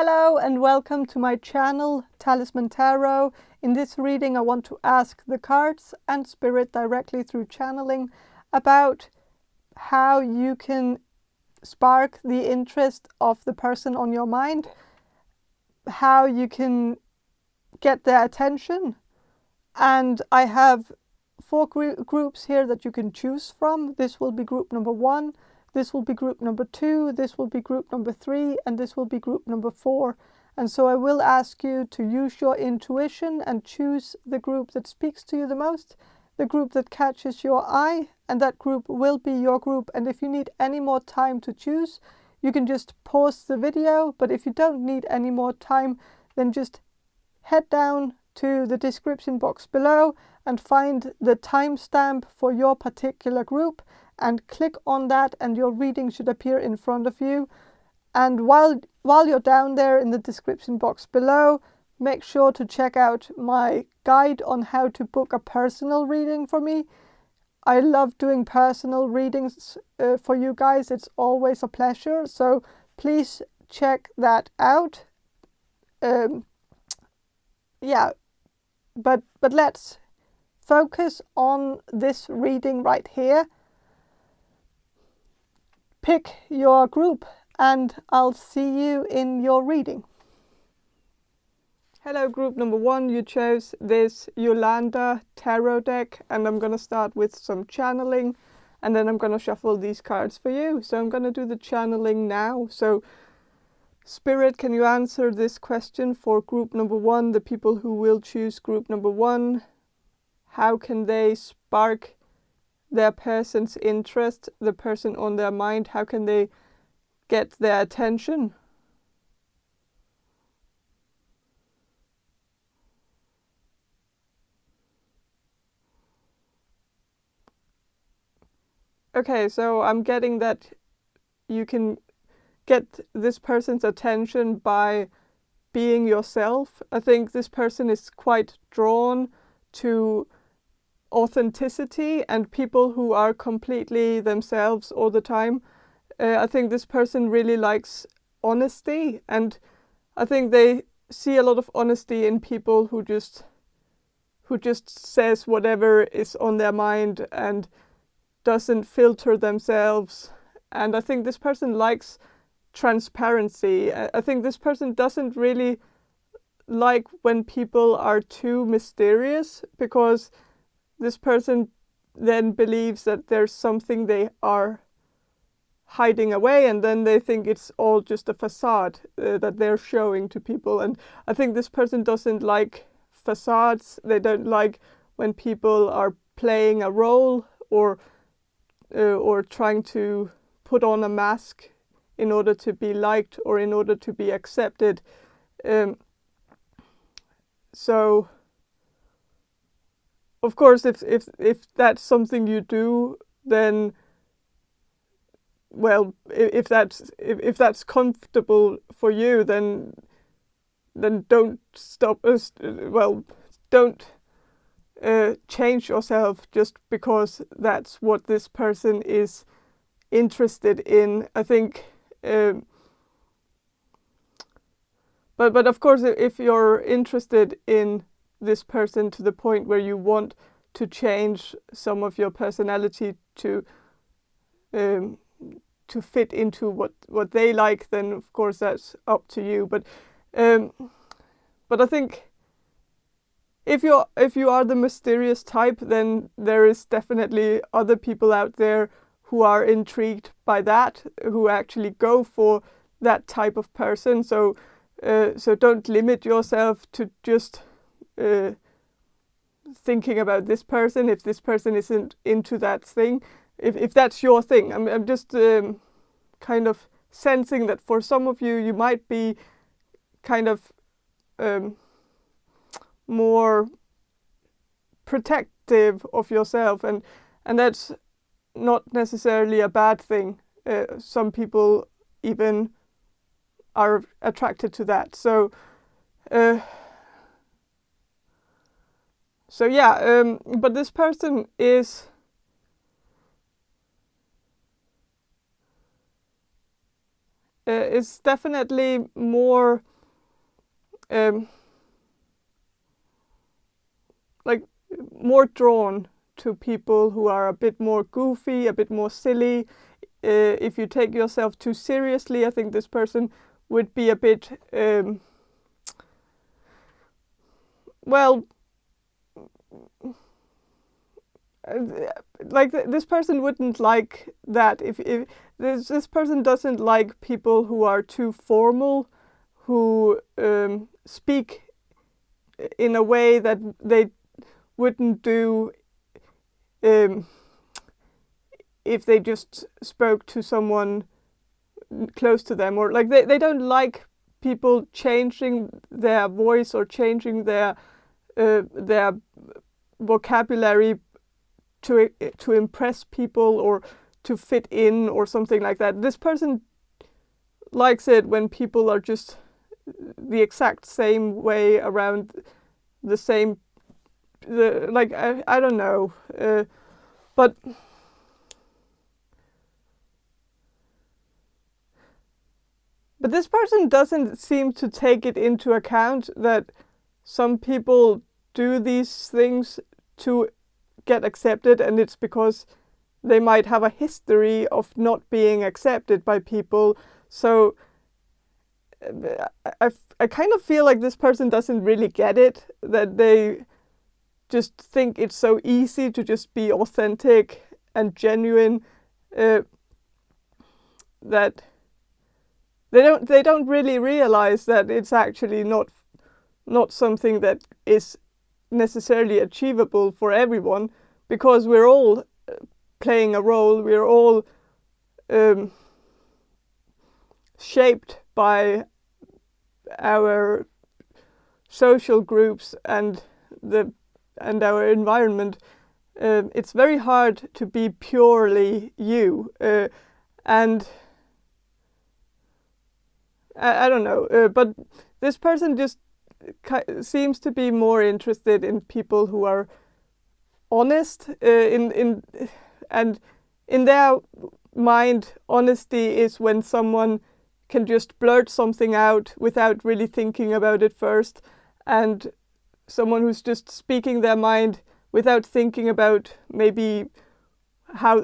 Hello and welcome to my channel, Talisman Tarot. In this reading I want to ask the cards and Spirit directly through channeling about how you can spark the interest of the person on your mind, how you can get their attention. And I have four groups here that you can choose from. This will be group number 1. This will be group number 2, this will be group number 3, and this will be group number 4. And so I will ask you to use your intuition and choose the group that speaks to you the most, the group that catches your eye, and that group will be your group. And if you need any more time to choose, you can just pause the video. But if you don't need any more time, then just head down to the description box below and find the timestamp for your particular group and click on that, and your reading should appear in front of you. And while you're down there in the description box below, make sure to check out my guide on how to book a personal reading for me. I love doing personal readings for you guys. It's always a pleasure. So please check that out. Yeah, but let's focus on this reading right here. Pick your group and I'll see you in your reading. Hello, group number 1. You chose this Jolanda Tarot deck, and I'm going to start with some channeling and then I'm going to shuffle these cards for you. So I'm going to do the channeling now. So Spirit, can you answer this question for group number 1, the people who will choose group number 1? How can they spark their person's interest, the person on their mind? How can they get their attention? Okay, so I'm getting that you can get this person's attention by being yourself. I think this person is quite drawn to authenticity and people who are completely themselves all the time. I think this person really likes honesty, and I think they see a lot of honesty in people who just says whatever is on their mind and doesn't filter themselves. And I think this person likes transparency. I think this person doesn't really like when people are too mysterious, because this person then believes that there's something they are hiding away, and then they think it's all just a facade that they're showing to people. And I think this person doesn't like facades. They don't like when people are playing a role or trying to put on a mask in order to be liked or in order to be accepted. So of course, if that's something you do, then, well, if that's comfortable for you, then don't stop us. Well, don't change yourself just because that's what this person is interested in. I think, but of course, if you're interested in this person to the point where you want to change some of your personality to fit into what they like, then of course that's up to you. But I think if you are the mysterious type, then there is definitely other people out there who are intrigued by that, who actually go for that type of person. So don't limit yourself to just thinking about this person if this person isn't into that thing. If that's your thing, I'm just kind of sensing that for some of you, you might be kind of more protective of yourself, and that's not necessarily a bad thing. Some people even are attracted to that. So yeah, but this person is definitely more like more drawn to people who are a bit more goofy, a bit more silly. If you take yourself too seriously, I think this person would be a bit, well, like this person wouldn't like that. If this person doesn't like people who are too formal, who speak in a way that they wouldn't do if they just spoke to someone close to them, or like they don't like people changing their voice or changing their vocabulary to impress people or to fit in or something like that. This person likes it when people are just the exact same way around the same, like I don't know, but this person doesn't seem to take it into account that some people do these things to get accepted, and it's because they might have a history of not being accepted by people. So I kind of feel like this person doesn't really get it, that they just think it's so easy to just be authentic and genuine, that they don't really realize that it's actually not something that is necessarily achievable for everyone, because we're all playing a role, we're all shaped by our social groups and our environment. It's very hard to be purely you, and I don't know, but this person just seems to be more interested in people who are honest. And in their mind, honesty is when someone can just blurt something out without really thinking about it first, and someone who's just speaking their mind without thinking about maybe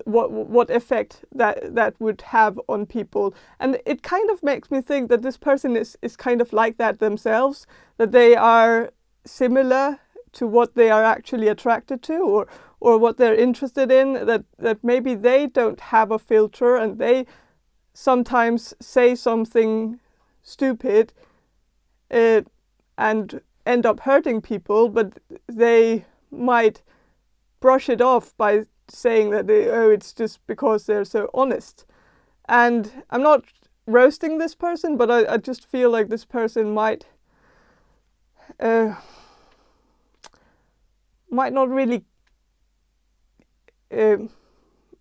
what effect that would have on people. And it kind of makes me think that this person is kind of like that themselves, that they are similar to what they are actually attracted to, or what they're interested in, that maybe they don't have a filter and they sometimes say something stupid and end up hurting people, but they might brush it off by saying that it's just because they're so honest. And I'm not roasting this person, but I just feel like this person might not really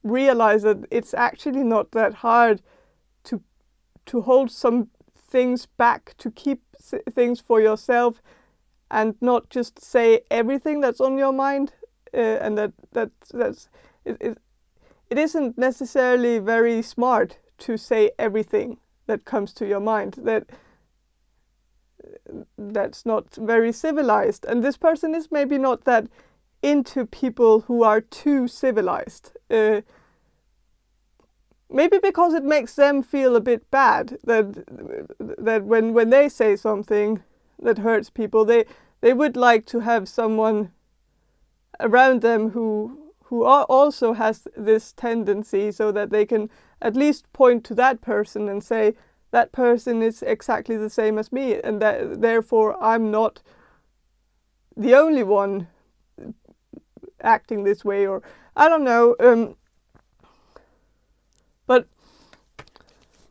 realize that it's actually not that hard to hold some things back, to keep things for yourself and not just say everything that's on your mind, and it isn't necessarily very smart to say everything that comes to your mind. That's not very civilized, and this person is maybe not that into people who are too civilized. Maybe because it makes them feel a bit bad that when they say something that hurts people, they would like to have someone around them who also has this tendency, so that they can at least point to that person and say, that person is exactly the same as me, and that therefore I'm not the only one acting this way, or I don't know.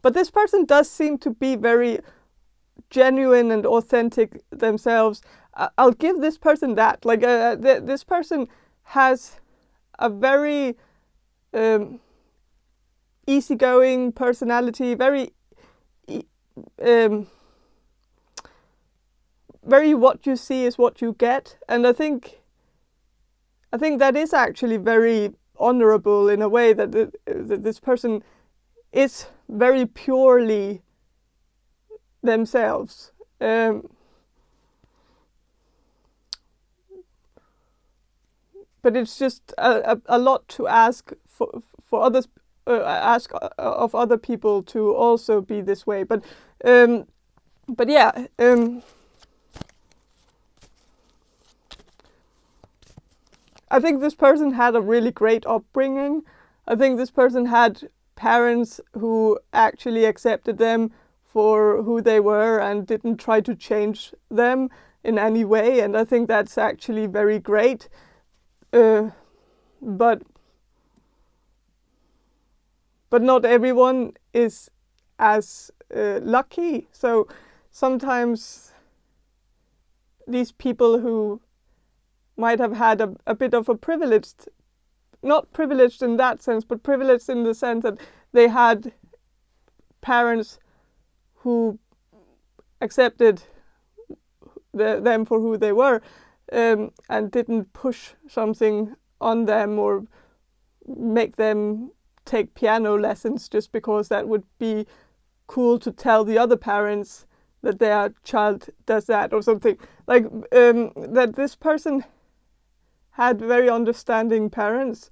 But this person does seem to be very genuine and authentic themselves. I'll give this person that. Like this person has a very easygoing personality, very what you see is what you get, and I think that is actually very honorable in a way, that this person is very purely themselves. but it's just a lot to ask for others, ask of other people to also be this way. But yeah. I think this person had a really great upbringing. I think this person had parents who actually accepted them for who they were and didn't try to change them in any way. And I think that's actually very great. But not everyone is as lucky. So sometimes these people who might have had a bit of a privileged, not privileged in that sense, but privileged in the sense that they had parents who accepted them for who they were, and didn't push something on them or make them take piano lessons just because that would be cool to tell the other parents that their child does that or something. Like that this person had very understanding parents,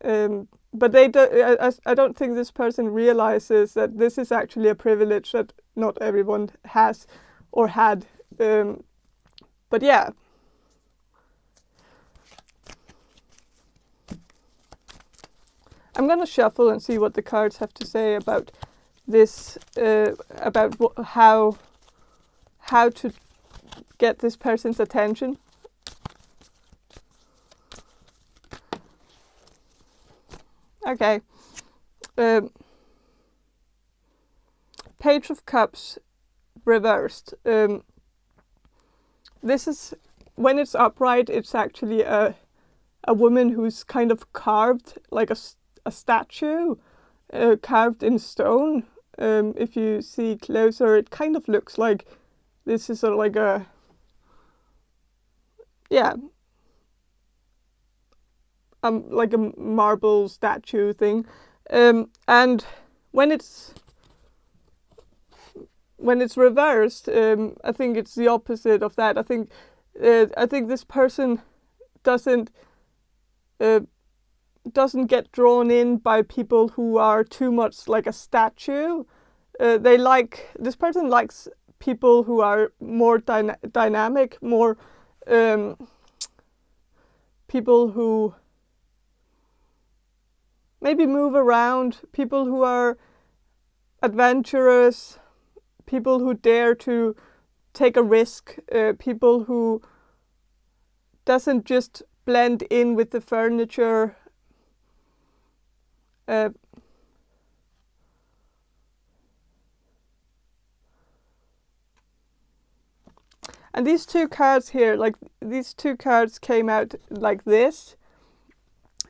but I don't think this person realizes that this is actually a privilege that not everyone has or had. But yeah. I'm gonna shuffle and see what the cards have to say about this, about how to get this person's attention. Okay. Page of Cups reversed. This is, when it's upright, it's actually a woman who's kind of carved, like a statue, carved in stone. If you see closer, it kind of looks like this is sort of like a, yeah, like a marble statue thing, and when it's reversed, I think it's the opposite of that. I think this person doesn't get drawn in by people who are too much like a statue. This person likes people who are more dynamic, more people who maybe move around, people who are adventurous, people who dare to take a risk, people who doesn't just blend in with the furniture. And these two cards here, like these two cards came out like this.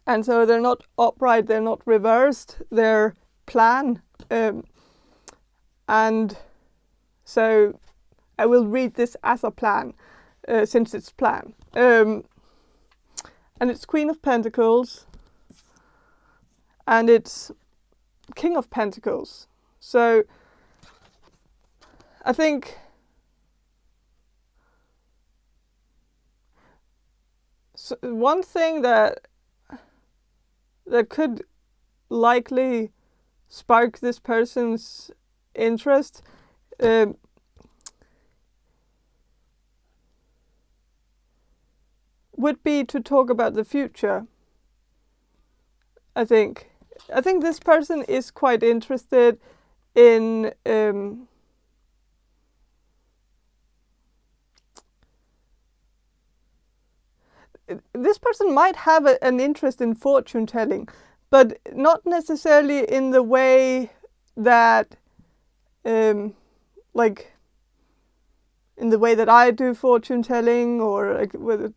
And so they're not upright, they're not reversed, they're plan. And so I will read this as a plan, since it's plan. And it's Queen of Pentacles, and it's King of Pentacles. So I think one thing that could likely spark this person's interest would be to talk about the future. I think this person is quite interested in this person might have an interest in fortune telling, but not necessarily in the way that like in the way that I do fortune telling, or like with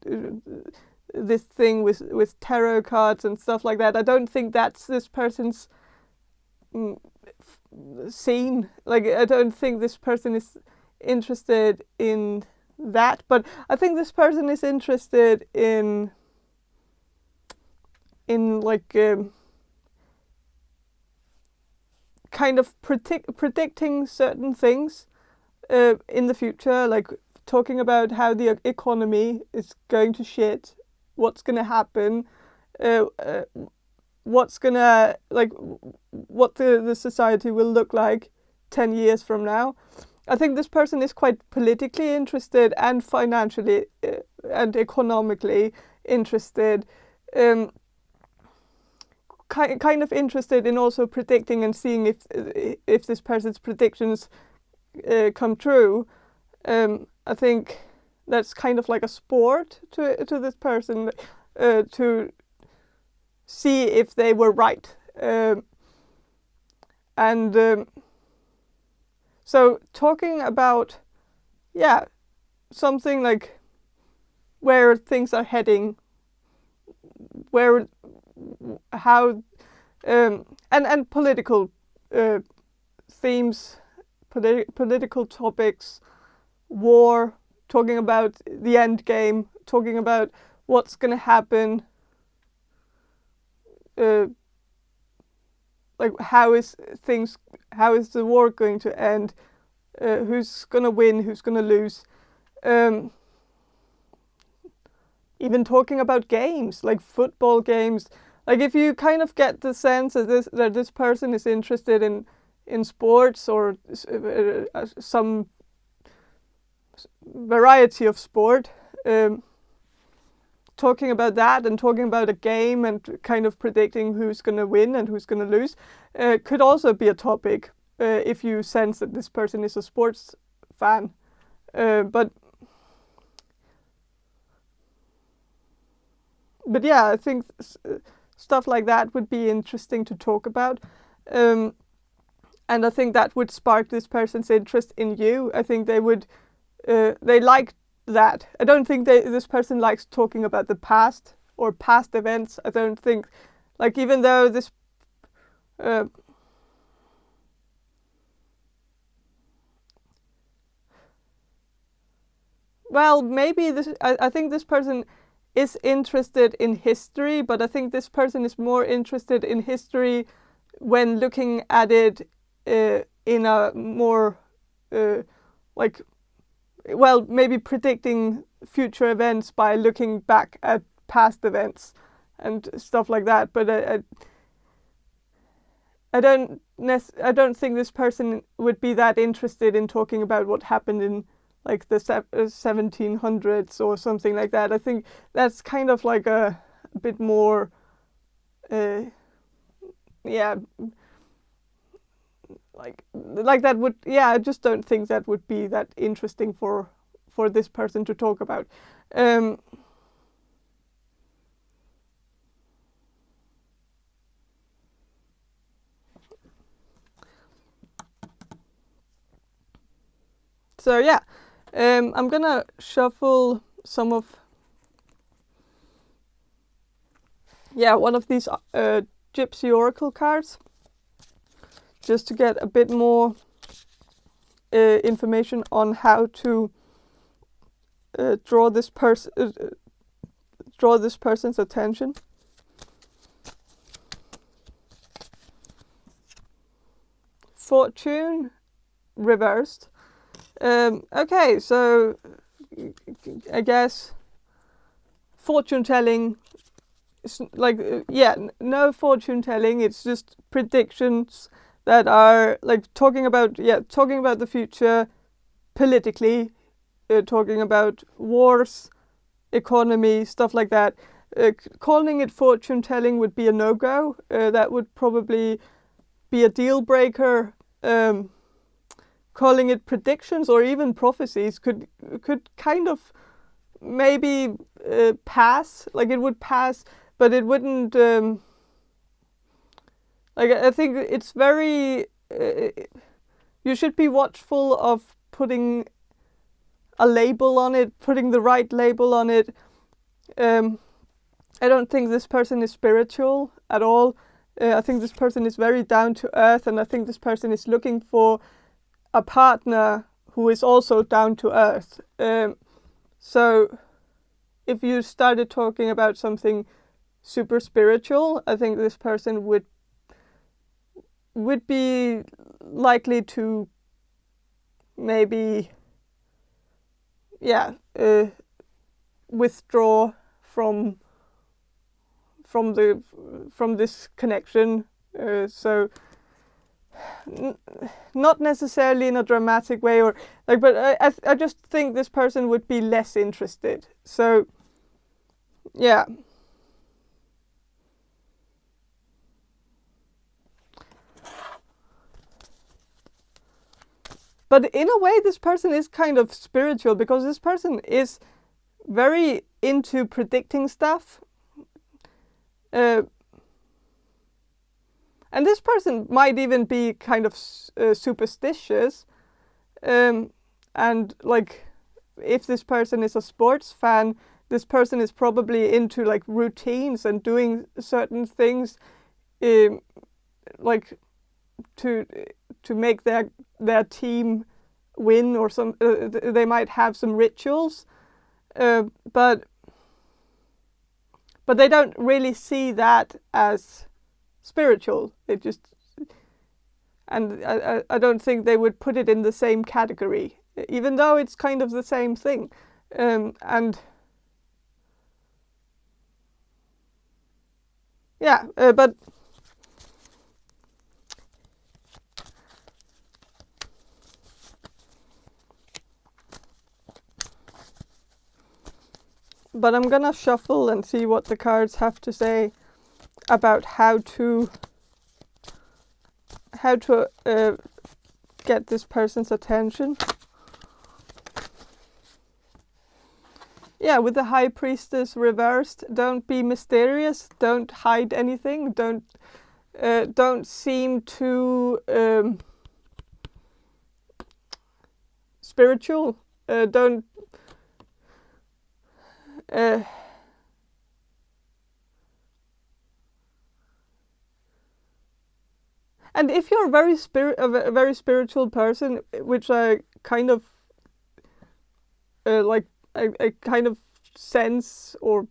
this thing with tarot cards and stuff like that. I don't think that's this person's scene. Like, I don't think this person is interested in that, but I think this person is interested in like kind of predicting certain things in the future, like talking about how the economy is going to shit what's gonna happen, what's gonna, like, what the society will look like 10 years from now. I think this person is quite politically interested and financially and economically interested. Kind of interested in also predicting and seeing if this person's predictions come true. I think that's kind of like a sport to this person, to see if they were right. So talking about, yeah, something like where things are heading, how, and political themes, political topics, war, talking about the end game, talking about what's going to happen, like how is the war going to end, who's going to win, who's going to lose. Even talking about games, like football games. Like if you kind of get the sense that this person is interested in sports or some variety of sport, talking about that and talking about a game and kind of predicting who's going to win and who's going to lose, could also be a topic if you sense that this person is a sports fan. But yeah, I think stuff like that would be interesting to talk about. And I think that would spark this person's interest in you. I think they like that. I don't think this person likes talking about the past or past events. I don't think, like, even though this well, maybe this, I think this person is interested in history, but I think this person is more interested in history when looking at it in a more maybe predicting future events by looking back at past events and stuff like that. But I don't think this person would be that interested in talking about what happened in like the 1700s or something like that. I think that's kind of like a bit more, like that would, I just don't think that would be that interesting for this person to talk about. So yeah, I'm gonna shuffle some of one of these Gypsy Oracle cards, just to get a bit more information on how to draw this person's attention. Fortune reversed. Okay, so I guess fortune telling is like no fortune telling. It's just predictions that are like talking about the future politically, talking about wars, economy, stuff like that. Calling it fortune telling would be a no-go. That would probably be a deal breaker. Calling it predictions or even prophecies could kind of maybe pass. Like it would pass, but it wouldn't. Like I think it's very. You should be watchful of putting a label on it, putting the right label on it. I don't think this person is spiritual at all. I think this person is very down to earth, and I think this person is looking for a partner who is also down to earth. So if you started talking about something super spiritual, I think this person would be likely to maybe withdraw from from this connection. So not necessarily in a dramatic way, or like, but I just think this person would be less interested. So yeah. But in a way, this person is kind of spiritual, because this person is very into predicting stuff. And this person might even be kind of superstitious. And like, if this person is a sports fan, this person is probably into like routines and doing certain things, like to make their team win, or some they might have some rituals, but they don't really see that as spiritual. It just, and I don't think they would put it in the same category, even though it's kind of the same thing. And yeah, but I'm gonna shuffle and see what the cards have to say about how to get this person's attention. Yeah, with the High Priestess reversed, don't be mysterious, don't hide anything, don't seem too spiritual, don't and if you're a very spiritual person, which I kind of like, I kind of sense, or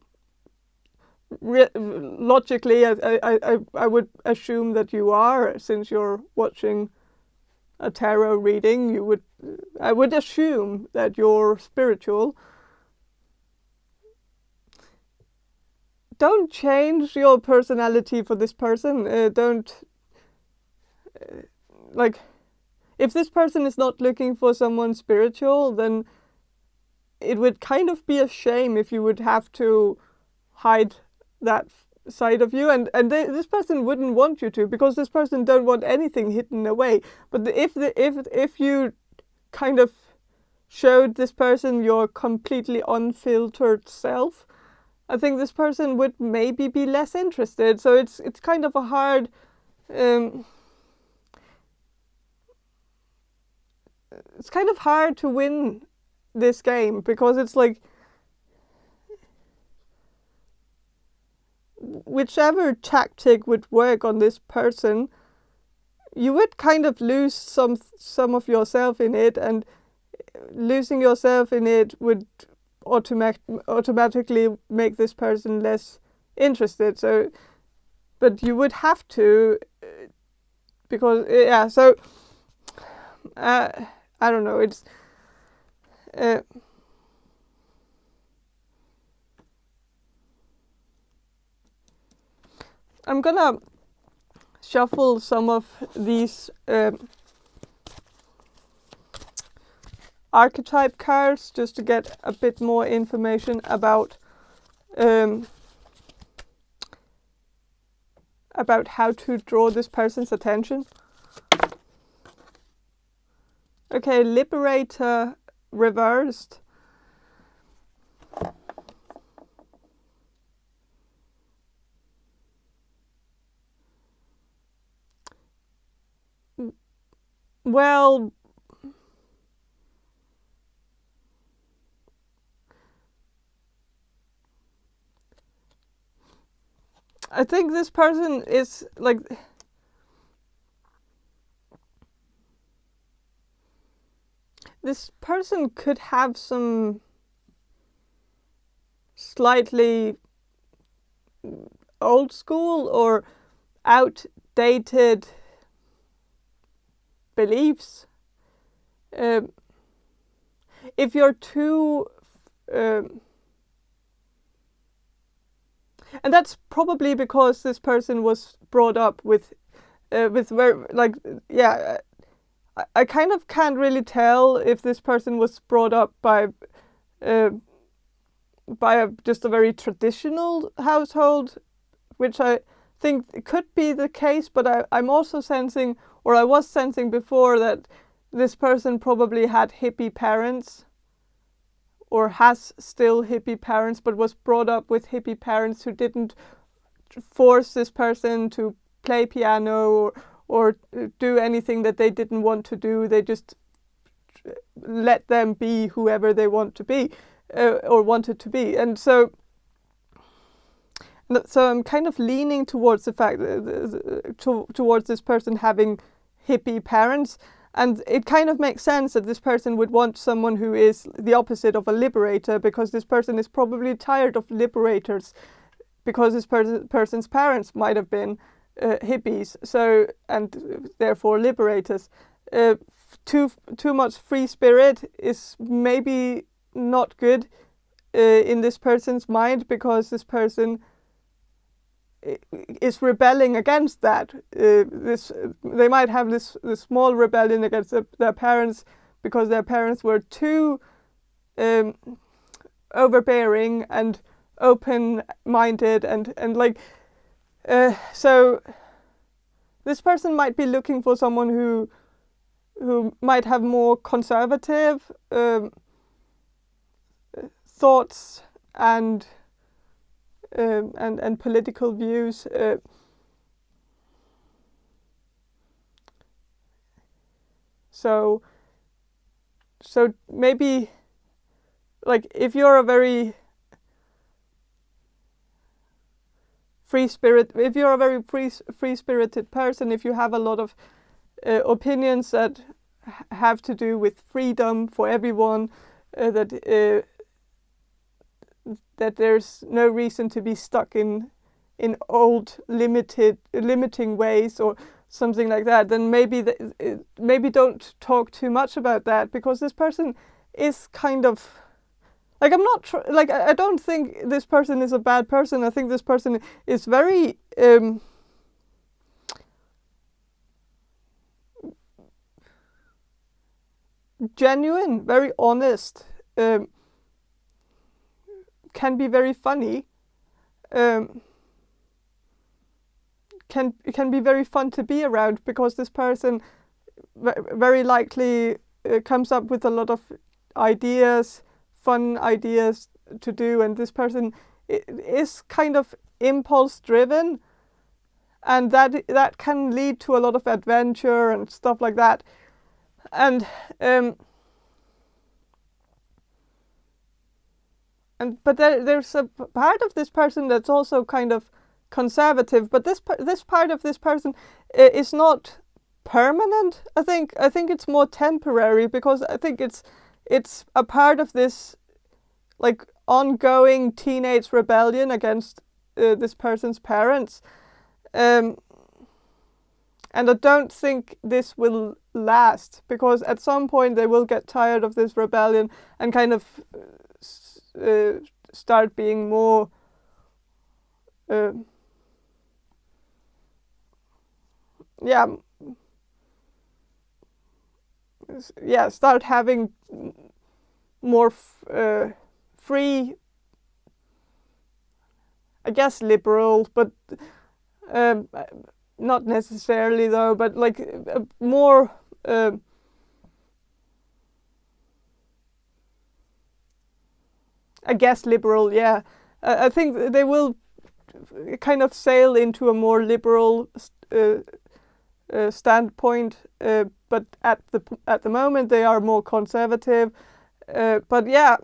logically I would assume that you are, since you're watching a tarot reading. I would assume that you're spiritual. Don't change your personality for this person. Don't like, if this person is not looking for someone spiritual, then it would kind of be a shame if you would have to hide that side of you, and this person wouldn't want you to, because this person don't want anything hidden away. But if you kind of showed this person your completely unfiltered self, I think this person would maybe be less interested. So it's kind of a hard it's kind of hard to win this game, because it's like, whichever tactic would work on this person, you would kind of lose some of yourself in it, and losing yourself in it would automatically make this person less interested. So, but you would have to, because yeah. So I don't know. It's I'm gonna shuffle some of these archetype cards, just to get a bit more information about how to draw this person's attention. Okay, Liberator reversed. Well, I think this person is like, this person could have some slightly old school or outdated beliefs. If you're too And that's probably because this person was brought up with very, like, yeah, I kind of can't really tell if this person was brought up by just a very traditional household, which I think could be the case, but I'm also sensing, or I was sensing before, that this person probably had hippie parents, or has still hippie parents, but was brought up with hippie parents who didn't force this person to play piano or do anything that they didn't want to do. They just let them be whoever they want to be, or wanted to be. And so I'm kind of leaning towards the fact towards this person having hippie parents. And it kind of makes sense that this person would want someone who is the opposite of a liberator, because this person is probably tired of liberators, because this person's parents might have been hippies, so, and therefore liberators. Too much free spirit is maybe not good in this person's mind, because this person is rebelling against that. They might have this small rebellion against their parents, because their parents were too overbearing and open-minded, and like, so this person might be looking for someone who might have more conservative thoughts and political views. So maybe, like, if you're a very free-spirited person, if you have a lot of opinions that have to do with freedom for everyone, that there's no reason to be stuck in old limiting ways or something like that, then maybe don't talk too much about that, because this person is kind of, like, I don't think this person is a bad person. I think this person is very genuine, very honest, can be very funny, can be very fun to be around, because this person very likely comes up with a lot of ideas, fun ideas to do, and this person is kind of impulse driven, and that can lead to a lot of adventure and stuff like that. And but there's a part of this person that's also kind of conservative, but this part of this person is not permanent. I think it's more temporary, because I think it's a part of this, like, ongoing teenage rebellion against this person's parents, and I don't think this will last, because at some point they will get tired of this rebellion and kind of start being more start having more free, I guess liberal, but not necessarily though, but like more I guess liberal, yeah. I think they will kind of sail into a more liberal standpoint, but at the moment they are more conservative. But yeah,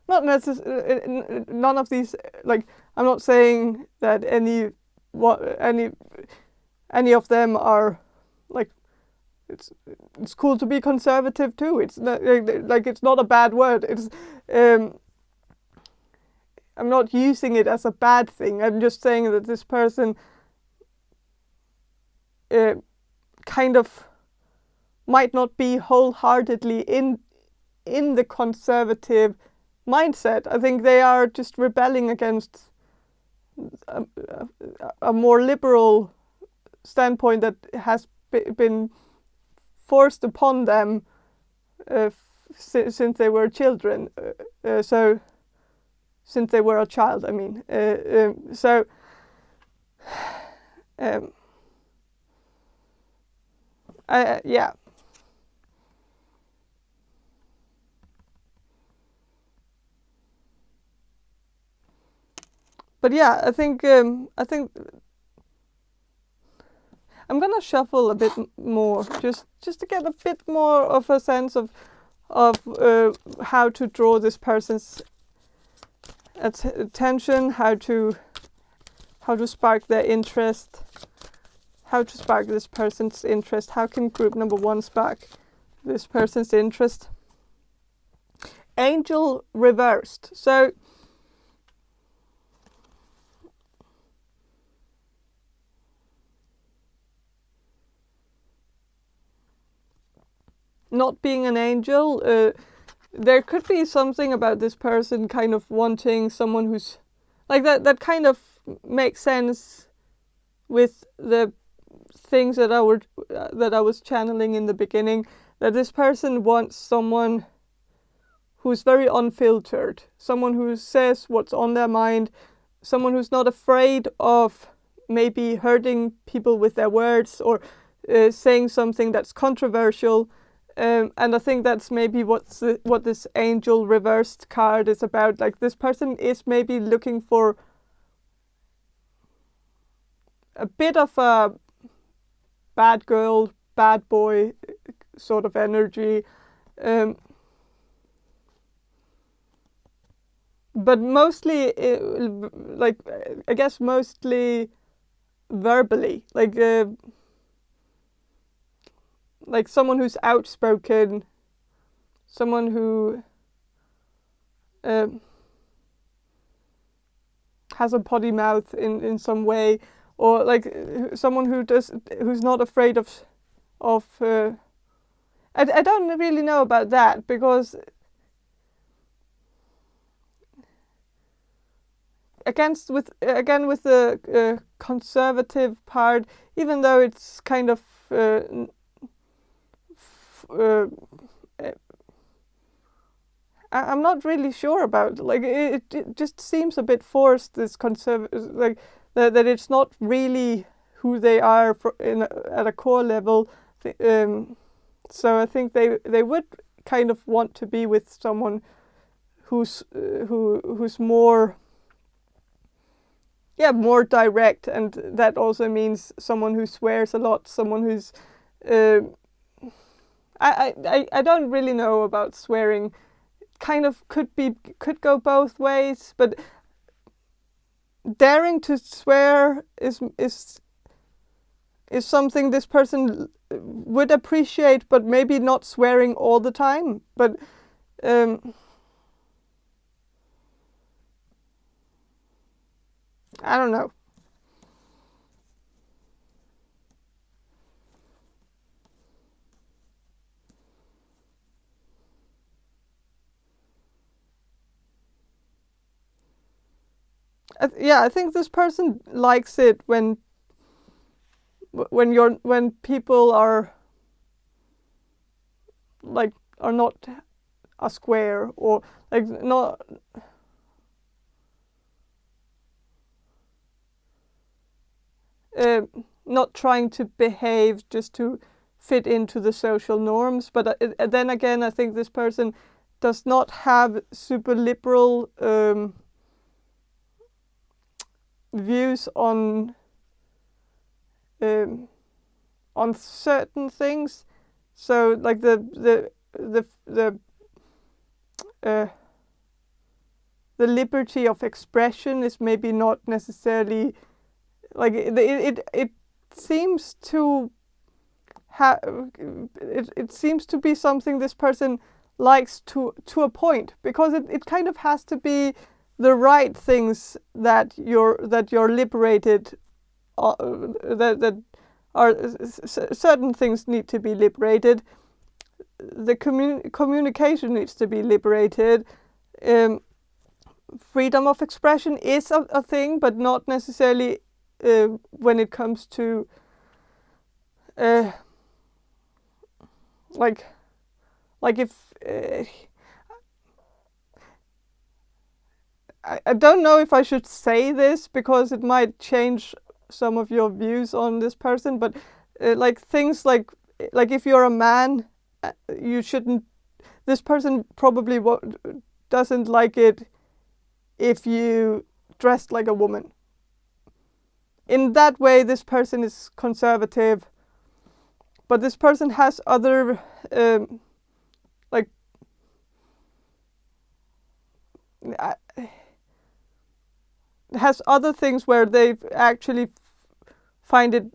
not necessarily. None of these, like, I'm not saying that any of them are, like, it's cool to be conservative too. It's not, like, it's not a bad word. It's I'm not using it as a bad thing. I'm just saying that this person kind of might not be wholeheartedly in the conservative mindset. I think they are just rebelling against a more liberal standpoint that has been forced upon them since they were children. So since they were a child, I mean. Yeah. But yeah, I think I'm gonna shuffle a bit more, just to get a bit more of a sense of how to draw this person's attention, how to spark their interest, how to spark this person's interest. How can group number 1 spark this person's interest? Angel reversed. So not being an angel, there could be something about this person kind of wanting someone who's like that kind of makes sense with the things that I was channeling in the beginning, that this person wants someone who's very unfiltered, someone who says what's on their mind, someone who's not afraid of maybe hurting people with their words or saying something that's controversial. And I think that's maybe what this angel reversed card is about. Like, this person is maybe looking for a bit of a bad girl, bad boy sort of energy. But mostly, I guess mostly verbally. Like someone who's outspoken, someone who has a potty mouth in some way, or like someone who's not afraid of I don't really know about that, because with the conservative part, even though it's kind of I'm not really sure about, like, it just seems a bit forced, this conservative, like that it's not really who they are at a core level. So I think they would kind of want to be with someone who's more direct, and that also means someone who swears a lot, someone who's I don't really know about swearing. Kind of could go both ways, but daring to swear is something this person would appreciate, but maybe not swearing all the time. But I don't know. I think this person likes it when people are not a square, or like not trying to behave just to fit into the social norms. But then again, I think this person does not have super liberal views on certain things. So like the liberty of expression is maybe not necessarily, like, it seems to it seems to be something this person likes to a point, because it kind of has to be the right things that you're liberated, that are certain things need to be liberated. The communication needs to be liberated, freedom of expression is a thing, but not necessarily when it comes to like if I don't know if I should say this because it might change some of your views on this person, but like things like if you're a man, you shouldn't. This person probably doesn't like it if you dressed like a woman. In that way, this person is conservative, but this person has other like has other things where they actually find it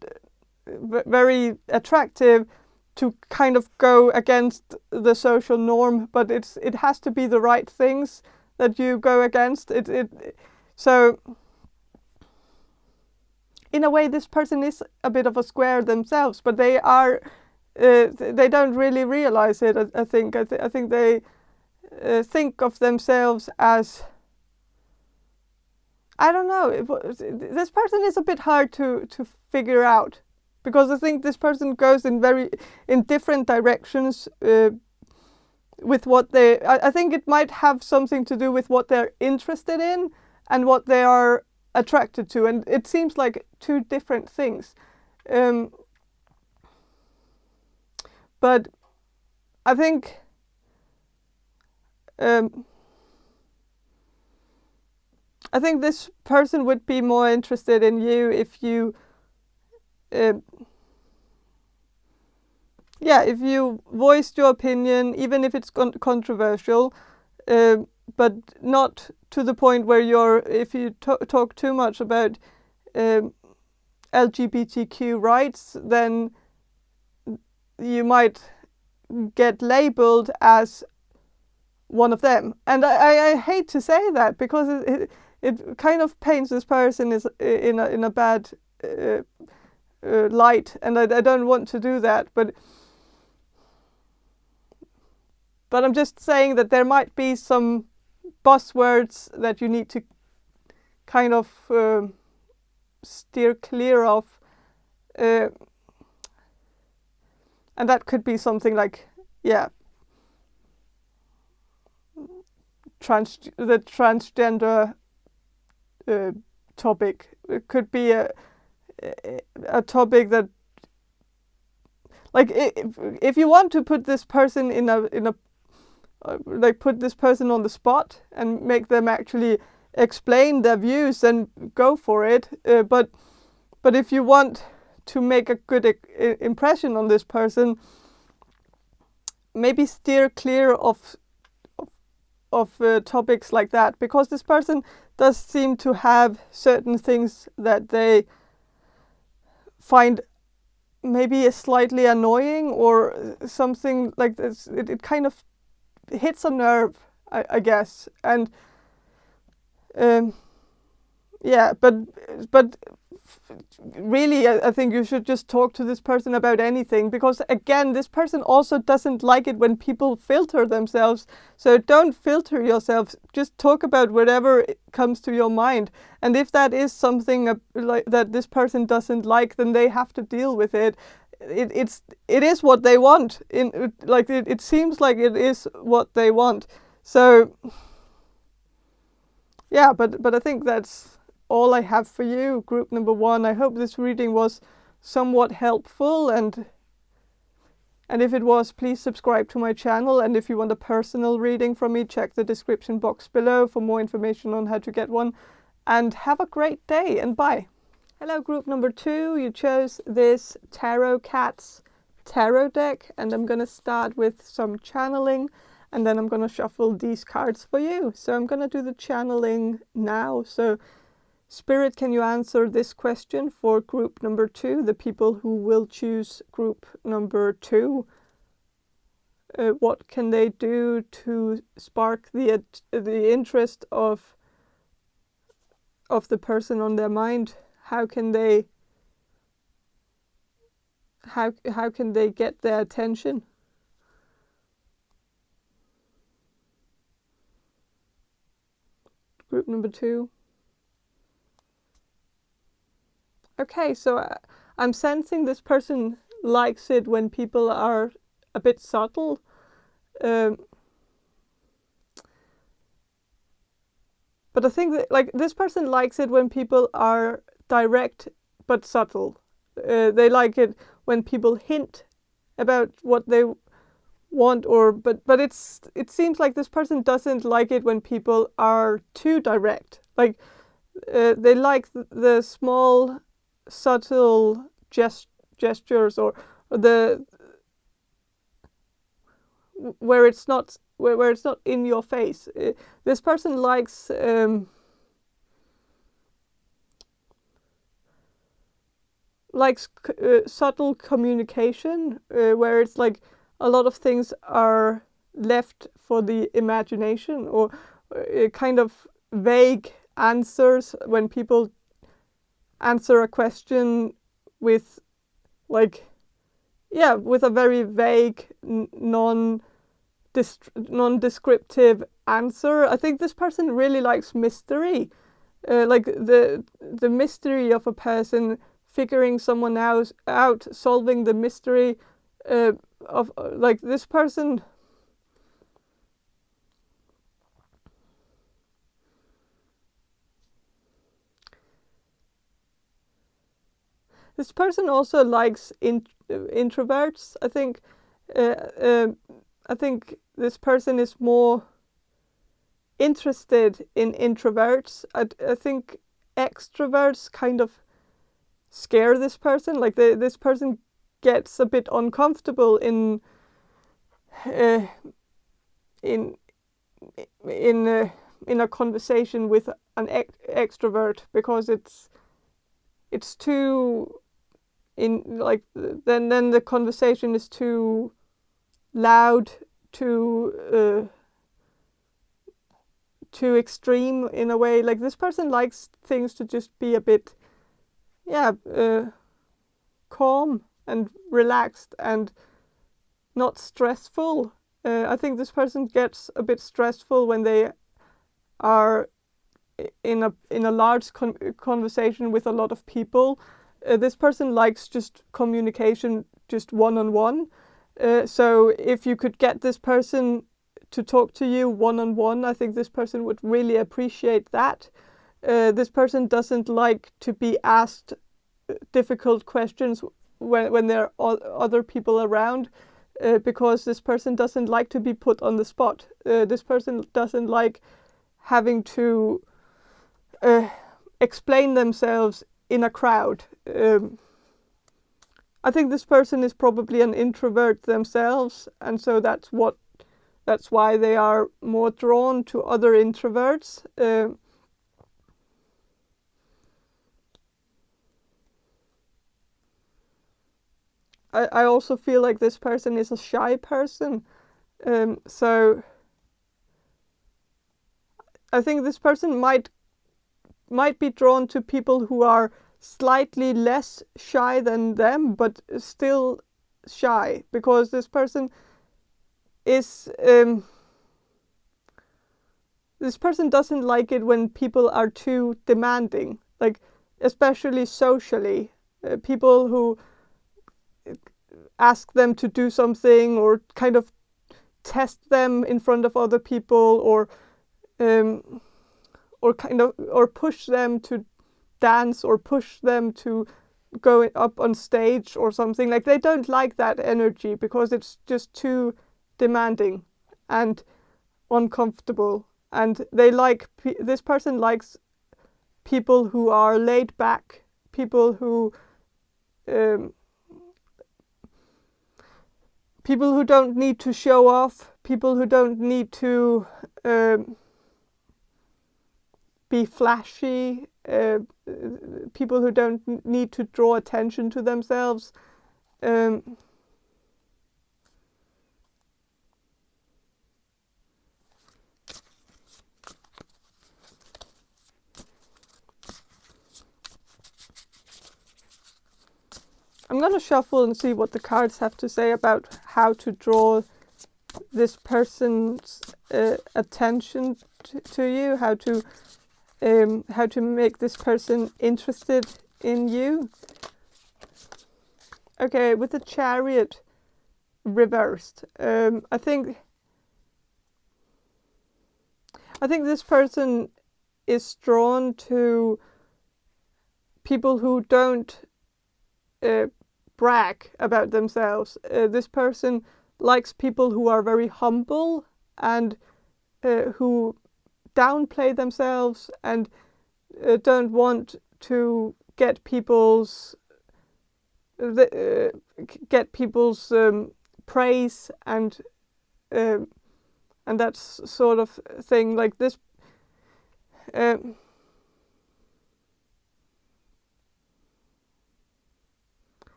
very attractive to kind of go against the social norm, but it has to be the right things that you go against. So in a way, this person is a bit of a square themselves, but they are they don't really realize it. I think they think of themselves as, I don't know. This person is a bit hard to figure out, because I think this person goes in different directions with what they. I think it might have something to do with what they're interested in and what they are attracted to, and it seems like two different things. But I think this person would be more interested in you if you if you voiced your opinion, even if it's controversial, but not to the point where if you talk too much about LGBTQ rights, then you might get labeled as one of them. And I hate to say that, because it kind of paints this person in a bad light, and I don't want to do that. But I'm just saying that there might be some buzzwords that you need to kind of steer clear of. And that could be something like, the transgender topic. It could be a topic that, like, if you want to put this person in a put this person on the spot and make them actually explain their views, then go for it. But if you want to make a good impression on this person, maybe steer clear of topics like that, because this person does seem to have certain things that they find maybe slightly annoying or something like this. It kind of hits a nerve, I guess. And but really, I think you should just talk to this person about anything, because again, this person also doesn't like it when people filter themselves. So don't filter yourself. Just talk about whatever comes to your mind. And if that is something like that this person doesn't like, then they have to deal with it. It is what they want. It seems like it is what they want. So yeah, but I think that's all I have for you, group number 1. I hope this reading was somewhat helpful, and if it was, please subscribe to my channel. And if you want a personal reading from me, check the description box below for more information on how to get one. And have a great day, and bye. Hello, group number 2. You chose this Tarot Cats tarot deck, and I'm going to start with some channeling, and then I'm going to shuffle these cards for you. So I'm going to do the channeling now. So Spirit, can you answer this question for group number 2, the people who will choose group number 2? What can they do to spark the interest of the person on their mind? How can they get their attention? group number 2. Okay, so I'm sensing this person likes it when people are a bit subtle. But I think that, like, this person likes it when people are direct but subtle. They like it when people hint about what they want, but it seems like this person doesn't like it when people are too direct. Like, they like the small, subtle gestures, or the where it's not in your face. This person likes subtle communication, where it's like a lot of things are left for the imagination, or kind of vague answers when people answer a question with with a very vague, non-descriptive answer. I think this person really likes mystery, like the mystery of a person, figuring someone out, solving the mystery of like this person. This person also likes introverts. I think this person is more interested in introverts. I think extroverts kind of scare this person. Like this person gets a bit uncomfortable in a conversation with an extrovert, because it's too then the conversation is too loud, too extreme in a way. Like this person likes things to just be a bit calm and relaxed and not stressful. I think this person gets a bit stressful when they are in a large conversation with a lot of people. This person likes just communication, just one-on-one. So if you could get this person to talk to you one-on-one, I think this person would really appreciate that. This person doesn't like to be asked difficult questions when there are other people around, because this person doesn't like to be put on the spot. This person doesn't like having to explain themselves in a crowd. I think this person is probably an introvert themselves, and so that's why they are more drawn to other introverts. I also feel like this person is a shy person, so I think this person might be drawn to people who are slightly less shy than them, but still shy, because this person is this person doesn't like it when people are too demanding, like especially socially. People who ask them to do something, or kind of test them in front of other people, or push them to dance, or push them to go up on stage or something. Like they don't like that energy, because it's just too demanding and uncomfortable. And this person likes people who are laid back, people who don't need to show off, people who don't need to be flashy, people who don't need to draw attention to themselves. I'm going to shuffle and see what the cards have to say about how to draw this person's attention to you, how to how to make this person interested in you. Okay, with the Chariot reversed, I think this person is drawn to people who don't brag about themselves. This person likes people who are very humble and who downplay themselves and don't want to get people's praise and that sort of thing. Like this.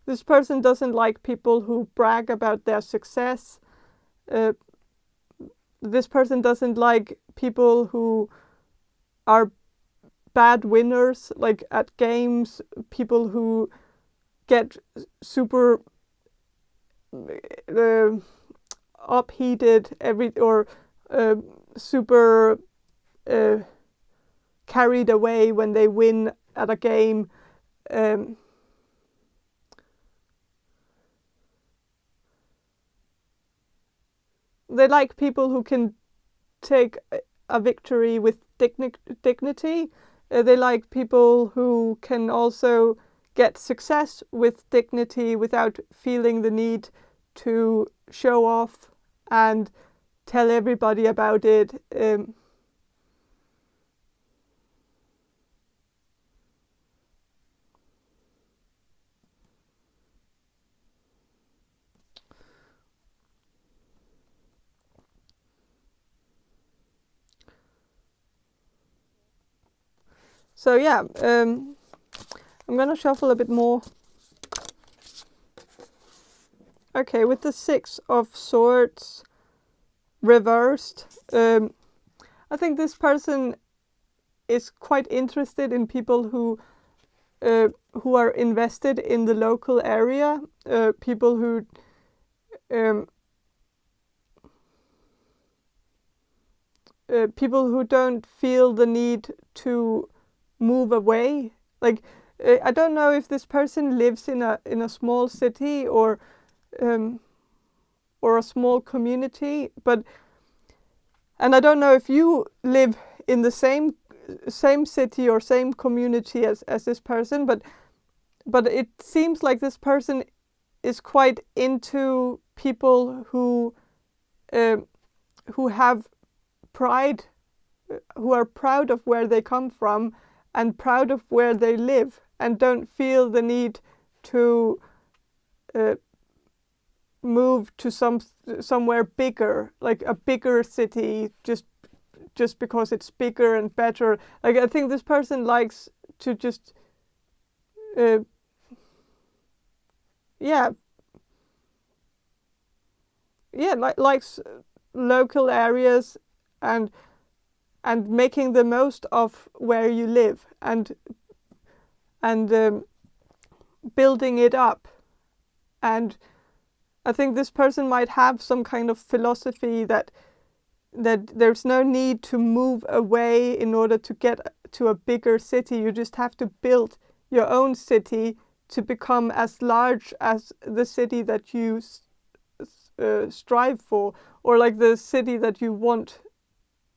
This person doesn't like people who brag about their success. This person doesn't like people who are bad winners, like at games, people who get super upheated or super carried away when they win at a game. They like people who can take a victory with dignity. They like people who can also get success with dignity without feeling the need to show off and tell everybody about it. So yeah, I'm gonna shuffle a bit more. Okay, with the Six of Swords reversed, I think this person is quite interested in people who are invested in the local area, people who don't feel the need to move away. Like I don't know if this person lives in a small city or a small community, and I don't know if you live in the same city or same community as this person, but it seems like this person is quite into people who have pride, who are proud of where they come from and proud of where they live and don't feel the need to move to somewhere bigger, like a bigger city, just because it's bigger and better. Like I think this person likes to just likes local areas and making the most of where you live and building it up. And I think this person might have some kind of philosophy that there's no need to move away in order to get to a bigger city. You just have to build your own city to become as large as the city that you strive for, or like the city that you want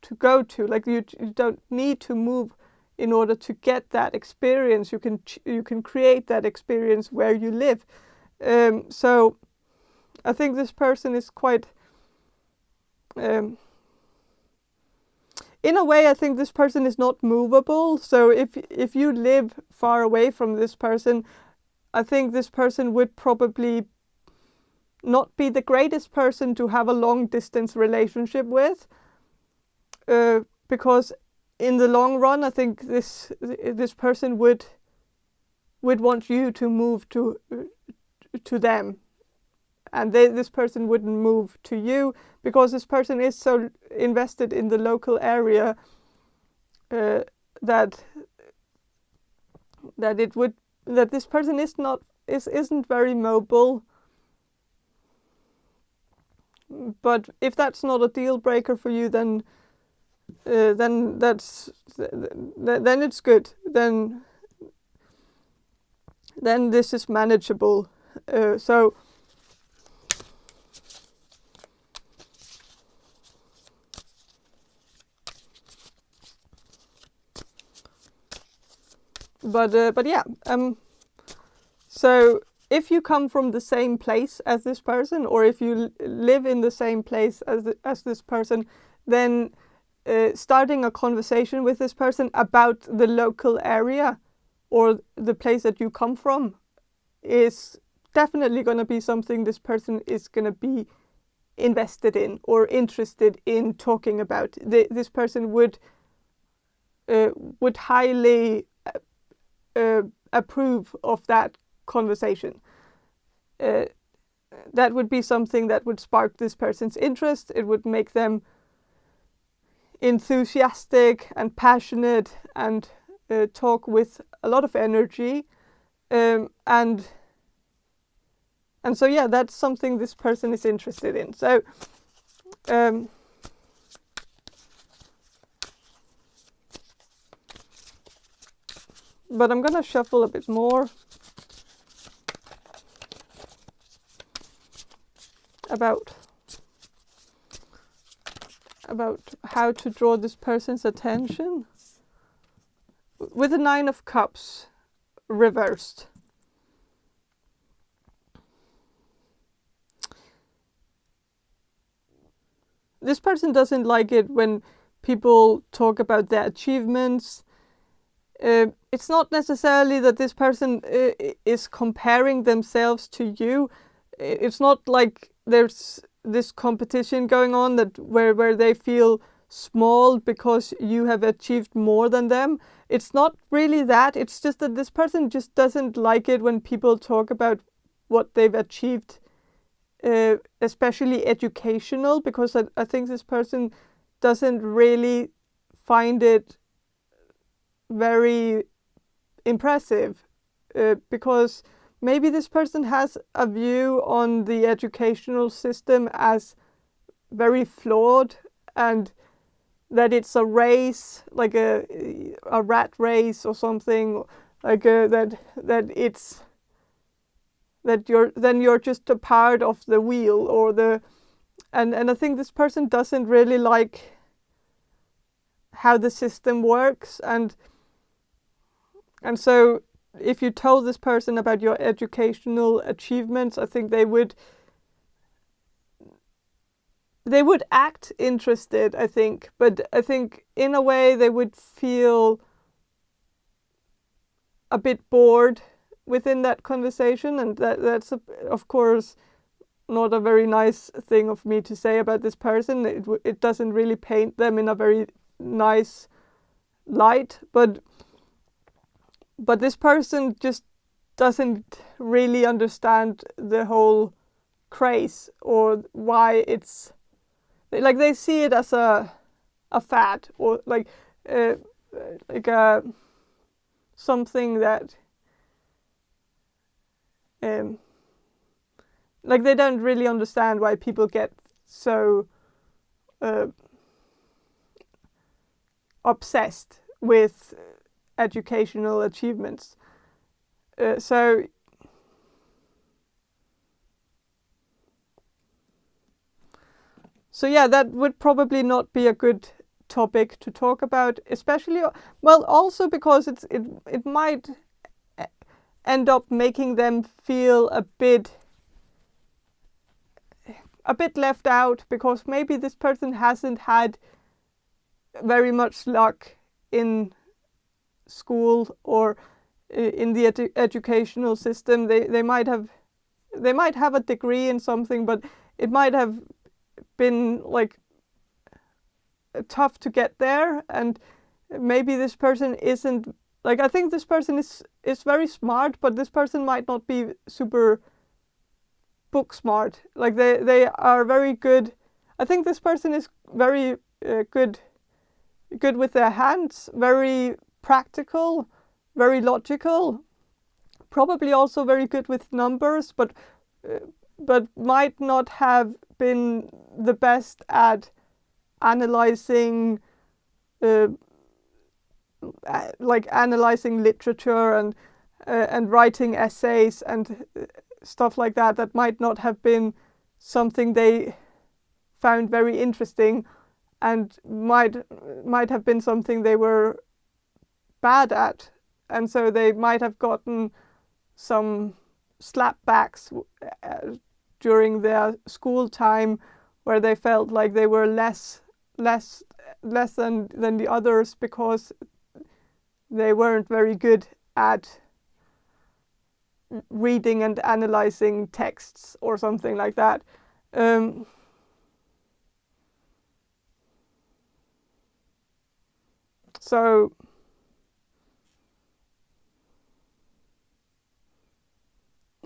to go to. Like you don't need to move in order to get that experience. You can create that experience where you live. So I think this person is quite in a way, I think this person is not movable. So if you live far away from this person, I think this person would probably not be the greatest person to have a long distance relationship with, because in the long run, I think this person would want you to move to them, and this person wouldn't move to you because this person is so invested in the local area that this person isn't very mobile. But if that's not a deal breaker for you, then then then it's good. Then this is manageable. So but yeah, so if you come from the same place as this person, or if you live in the same place as this person, then starting a conversation with this person about the local area or the place that you come from is definitely going to be something this person is going to be invested in or interested in talking about. This person would highly approve of that conversation. That would be something that would spark this person's interest. It would make them enthusiastic and passionate and talk with a lot of energy. And so yeah, that's something this person is interested in. So but I'm gonna shuffle a bit more about how to draw this person's attention. With the 9 of Cups reversed, this person doesn't like it when people talk about their achievements. It's not necessarily that this person is comparing themselves to you. It's not like there's this competition going on that where they feel small because you have achieved more than them. It's not really that. It's just that this person just doesn't like it when people talk about what they've achieved, especially educational, because I think this person doesn't really find it very impressive, because maybe this person has a view on the educational system as very flawed, and that it's a race, like a rat race or something, like that you're just a part of the wheel, or and I think this person doesn't really like how the system works, and so if you told this person about your educational achievements, I think they would act interested, I think. But I think in a way they would feel a bit bored within that conversation. And that's, of course, not a very nice thing of me to say about this person. It doesn't really paint them in a very nice light. But this person just doesn't really understand the whole craze, or why it's like they see it as a fad, or like something that like they don't really understand why people get so obsessed with educational achievements. So yeah, that would probably not be a good topic to talk about, especially, well, also because it might end up making them feel a bit left out, because maybe this person hasn't had very much luck in school or in the educational system. They might have a degree in something, but it might have been like tough to get there, and maybe this person isn't, like, I think this person is very smart, but this person might not be super book smart. Like they are very good. I think this person is very good with their hands, very practical, very logical, probably also very good with numbers, but might not have been the best at analyzing like analyzing literature and writing essays and stuff like that, that might not have been something they found very interesting, and might have been something they were bad at, and so they might have gotten some slapbacks during their school time, where they felt like they were less than the others because they weren't very good at reading and analyzing texts or something like that. So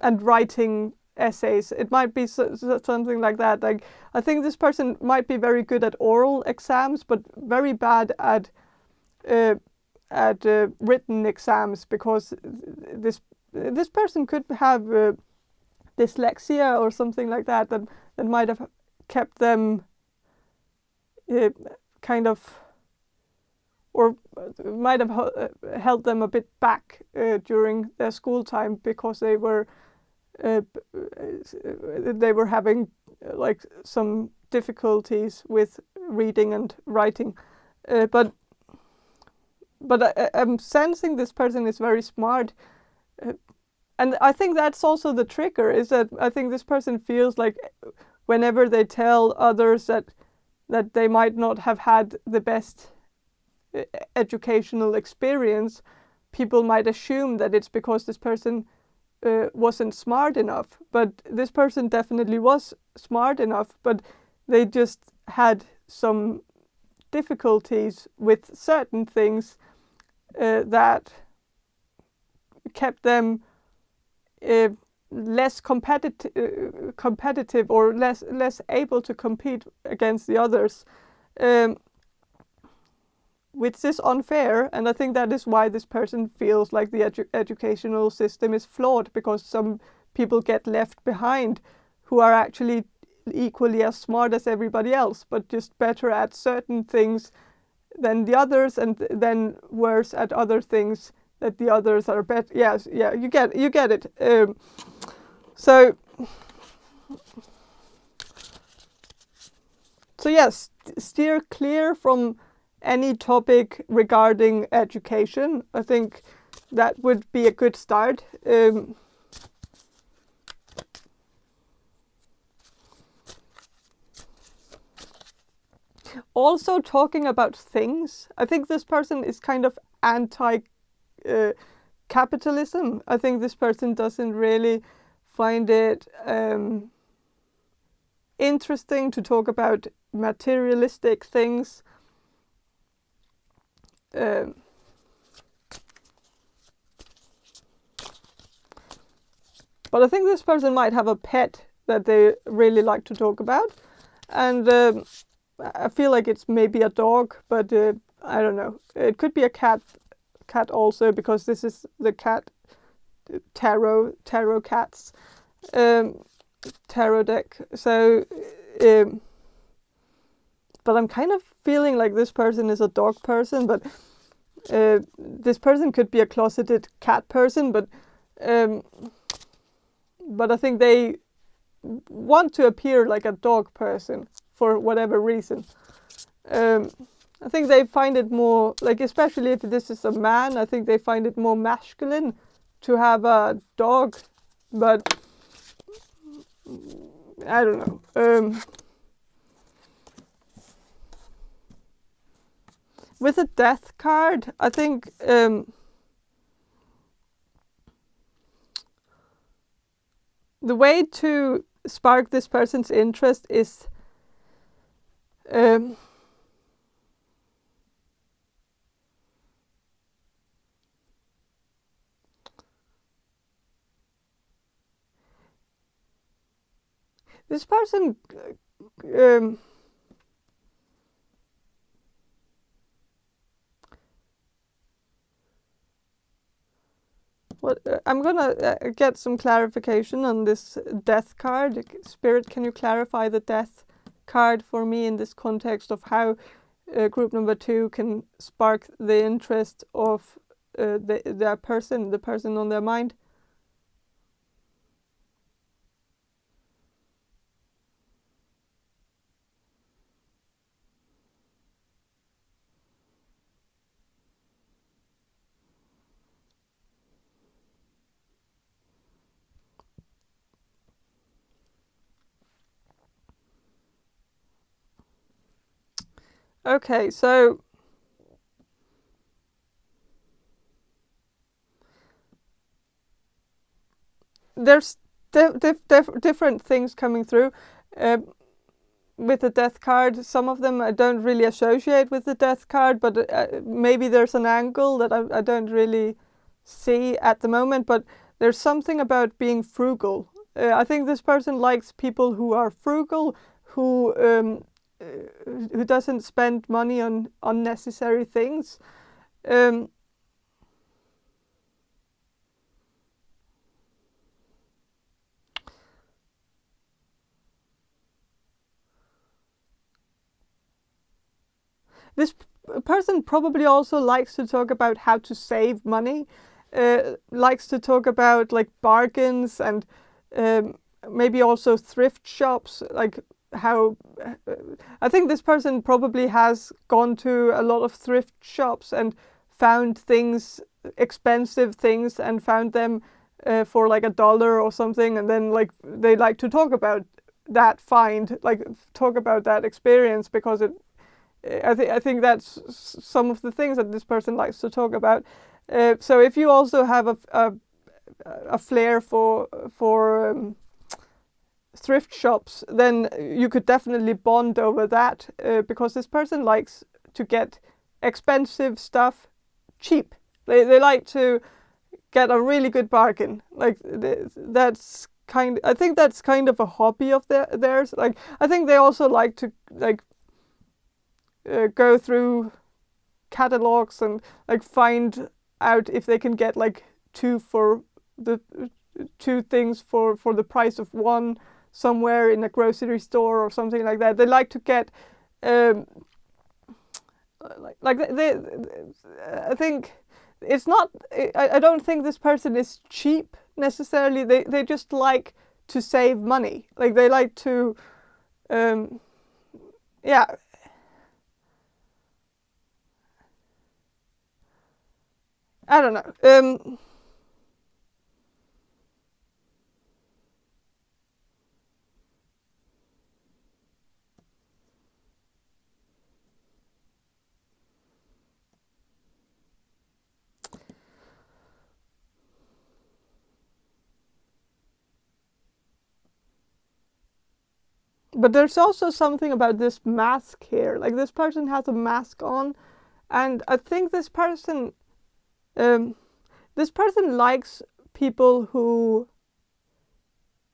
and writing essays, it might be something like that. Like, I think this person might be very good at oral exams, but very bad at written exams, because this person could have dyslexia or something like that, that might have kept them kind of, or might have held them a bit back during their school time, because they were having like some difficulties with reading and writing, but I'm sensing this person is very smart, and I think that's also the trigger, is that I think this person feels like whenever they tell others that they might not have had the best educational experience, people might assume that it's because this person wasn't smart enough. But this person definitely was smart enough, but they just had some difficulties with certain things that kept them less competitive, or less able to compete against the others, which is unfair. And I think that is why this person feels like the educational system is flawed, because some people get left behind who are actually equally as smart as everybody else, but just better at certain things than the others, and then worse at other things that the others are better. Yes, yeah, you get it. So yes, steer clear from any topic regarding education. I think that would be a good start. Also, talking about things. I think this person is kind of anti-capitalism. I think this person doesn't really find it interesting to talk about materialistic things. But I think this person might have a pet that they really like to talk about, and I feel like it's maybe a dog, but I don't know. It could be a cat also, because this is the cat tarot cats tarot deck. So but I'm kind of feeling like this person is a dog person, but this person could be a closeted cat person, but I think they want to appear like a dog person for whatever reason. I think they find it more, like, especially if this is a man, I think they find it more masculine to have a dog, but I don't know. With a death card, I think the way to spark this person's interest is this person I'm gonna get some clarification on this death card. Spirit, can you clarify the death card for me in this context of how group number 2 can spark the interest of the person on their mind. Okay, so there's different things coming through with the death card. Some of them I don't really associate with the death card, but maybe there's an angle that I don't really see at the moment. But there's something about being frugal. I think this person likes people who are frugal, who doesn't spend money on unnecessary things. This person probably also likes to talk about how to save money, likes to talk about like bargains and maybe also thrift shops, like how I think this person probably has gone to a lot of thrift shops and found things, expensive things, and found them for like $1 or something, and then like they like to talk about that find, like talk about that experience, because I think that's some of the things that this person likes to talk about. So if you also have a flair for thrift shops, then you could definitely bond over that, because this person likes to get expensive stuff cheap. They like to get a really good bargain. Like I think that's kind of a hobby of theirs. Like I think they also like to like go through catalogs and like find out if they can get like two things for the price of one somewhere in a grocery store or something like that. They like to get I think it's not. I don't think this person is cheap necessarily. They just like to save money. Like they like to yeah. I don't know. But there's also something about this mask here. Like this person has a mask on, and I think this person likes people who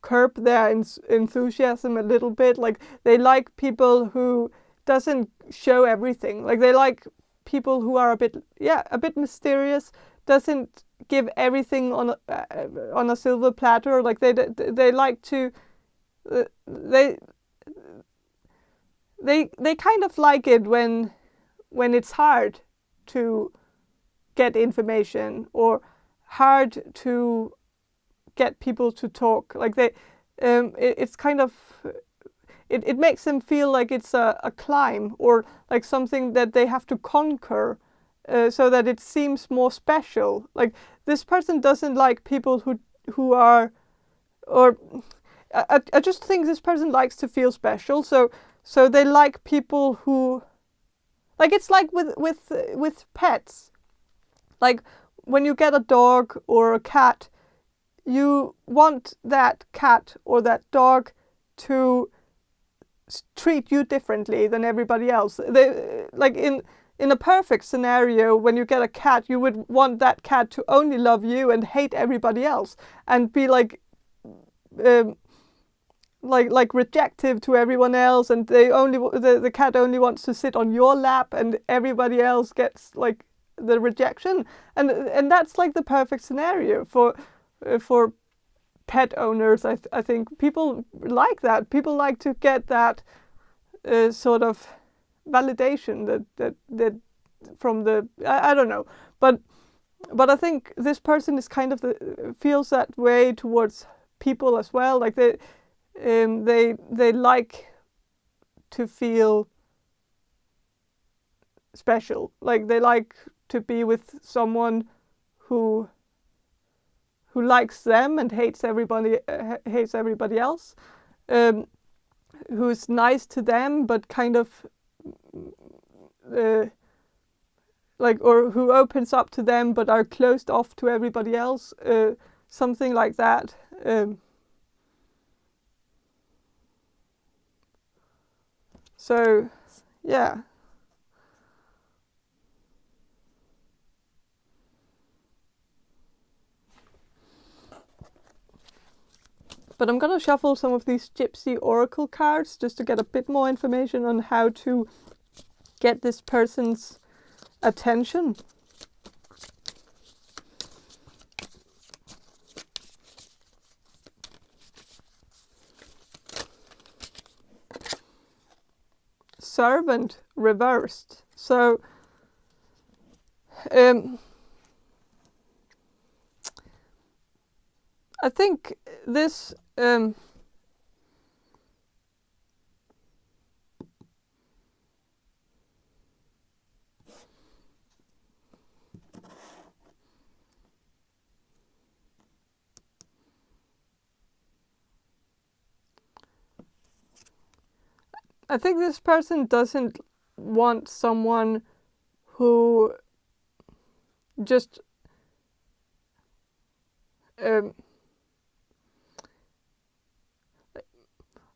curb their enthusiasm a little bit. Like they like people who doesn't show everything. Like they like people who are a bit mysterious, doesn't give everything on a silver platter. Like they like to they kind of like it when it's hard to get information or hard to get people to talk. Like it's kind of it makes them feel like it's a climb or like something that they have to conquer, so that it seems more special. Like this person doesn't like people who are, or I just think this person likes to feel special. So they like people who, like it's like with pets. Like when you get a dog or a cat, you want that cat or that dog to treat you differently than everybody else. They, like in a perfect scenario, when you get a cat, you would want that cat to only love you and hate everybody else and be like rejective to everyone else, and the cat only wants to sit on your lap and everybody else gets like the rejection, and that's like the perfect scenario for pet owners. I think people like that. People like to get that sort of validation that from the I don't know, but I think this person is kind of feels that way towards people as well. Like they like to feel special. Like they like to be with someone who likes them and hates everybody else, who's nice to them but kind of like, or who opens up to them but are closed off to everybody else, something like that. So yeah. But I'm gonna shuffle some of these Gypsy Oracle cards just to get a bit more information on how to get this person's attention. Servant reversed. So I think this I think this person doesn't want someone who just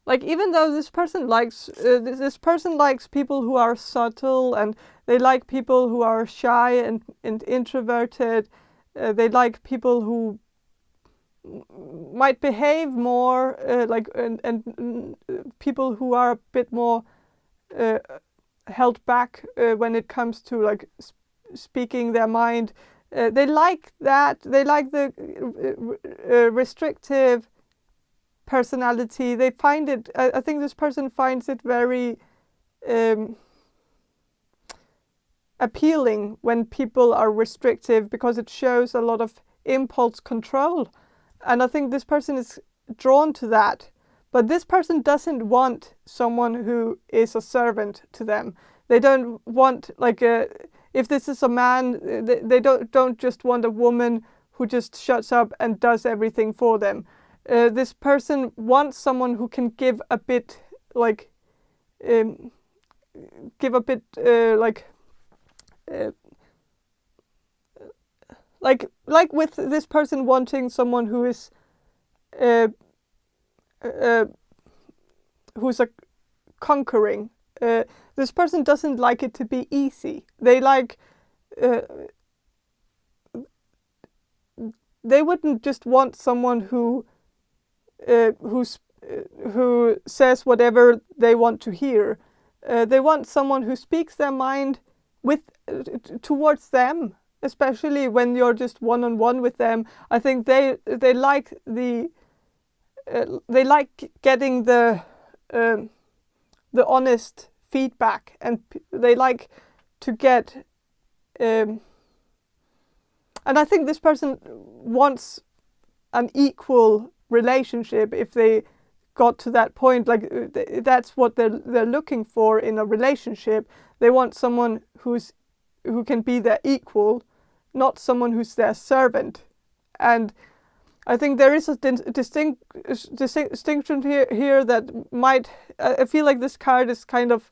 like, even though this person likes people who are subtle, and they like people who are shy and introverted, they like people who might behave more like and people who are a bit more held back when it comes to like speaking their mind. They like that. They like the restrictive personality. They find it. I think this person finds it very appealing when people are restrictive, because it shows a lot of impulse control. And I think this person is drawn to that. But this person doesn't want someone who is a servant to them. They don't want, like, if this is a man, they don't just want a woman who just shuts up and does everything for them. This person wants someone who can give a bit, like, like with this person wanting someone who is who's a conquering. This person doesn't like it to be easy. They like they wouldn't just want someone who says whatever they want to hear. They want someone who speaks their mind with towards them, especially when you're just one-on-one with them. I think they like they like getting the honest feedback, and they like to get and I think this person wants an equal relationship. If they got to that point, like that's what they're looking for in a relationship. They want someone who can be their equal, not someone who's their servant. And I think there is a distinction here that might. I feel like this card is kind of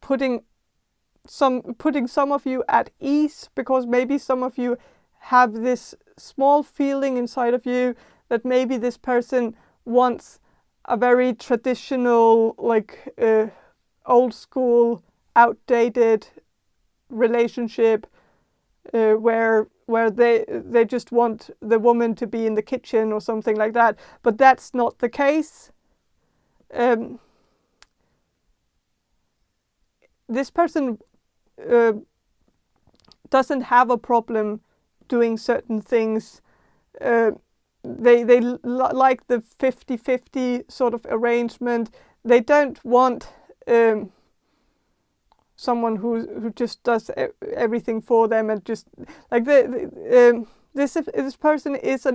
putting some of you at ease, because maybe some of you have this small feeling inside of you that maybe this person wants a very traditional, like old school, outdated relationship where they just want the woman to be in the kitchen or something like that. But that's not the case. This person doesn't have a problem doing certain things. They like the 50-50 sort of arrangement. They don't want someone who just does everything for them, and just like this person is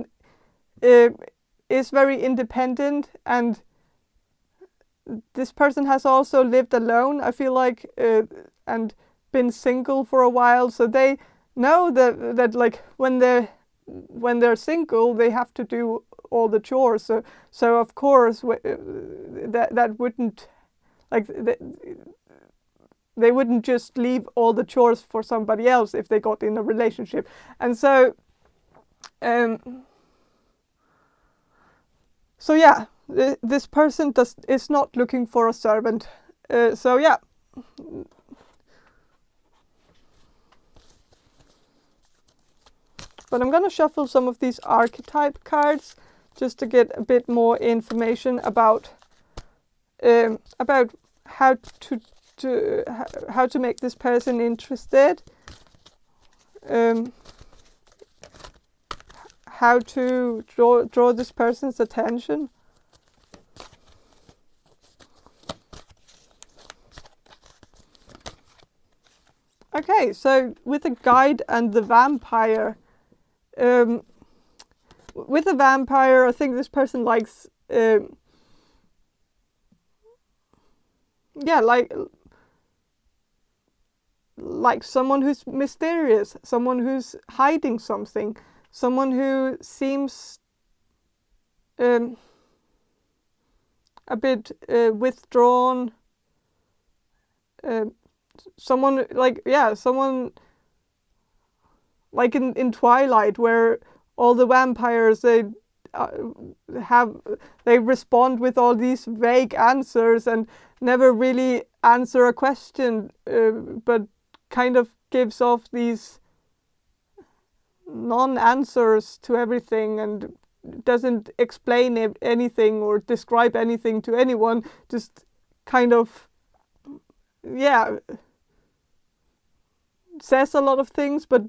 very independent, and this person has also lived alone, I feel like, and been single for a while, so they know that like when they're single, they have to do all the chores. So of course that wouldn't, like, they wouldn't just leave all the chores for somebody else if they got in a relationship. And so yeah, this person is not looking for a servant. So yeah. But I'm gonna shuffle some of these archetype cards just to get a bit more information about how to make this person interested, how to draw this person's attention. Okay, so with the guide and the vampire, with the vampire, I think this person likes, yeah, like someone who's mysterious, someone who's hiding something, someone who seems a bit withdrawn, someone like, yeah, someone like in Twilight, where all the vampires, they respond with all these vague answers and never really answer a question, but kind of gives off these non-answers to everything and doesn't explain anything or describe anything to anyone, just kind of, yeah, says a lot of things, but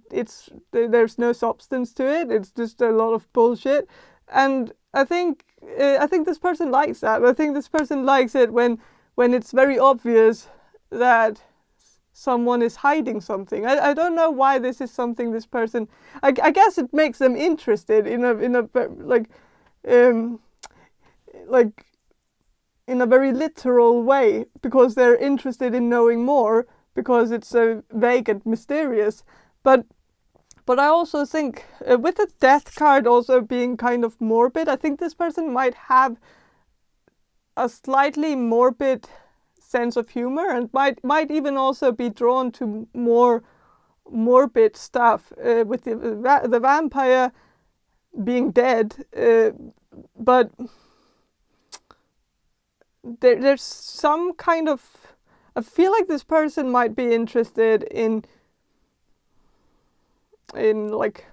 there's no substance to it. It's just a lot of bullshit. And I think this person likes that. I think this person likes it when it's very obvious that someone is hiding something. I don't know why this is something this person. I guess it makes them interested in a like in a very literal way, because they're interested in knowing more, because it's so vague and mysterious. But I also think, with the death card also being kind of morbid, I think this person might have a slightly morbid sense of humor, and might even also be drawn to more morbid stuff, with the vampire being dead. But there's some kind of, I feel like this person might be interested in like,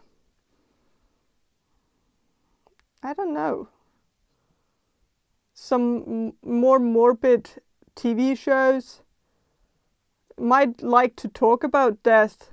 I don't know, some more morbid TV shows, might like to talk about death,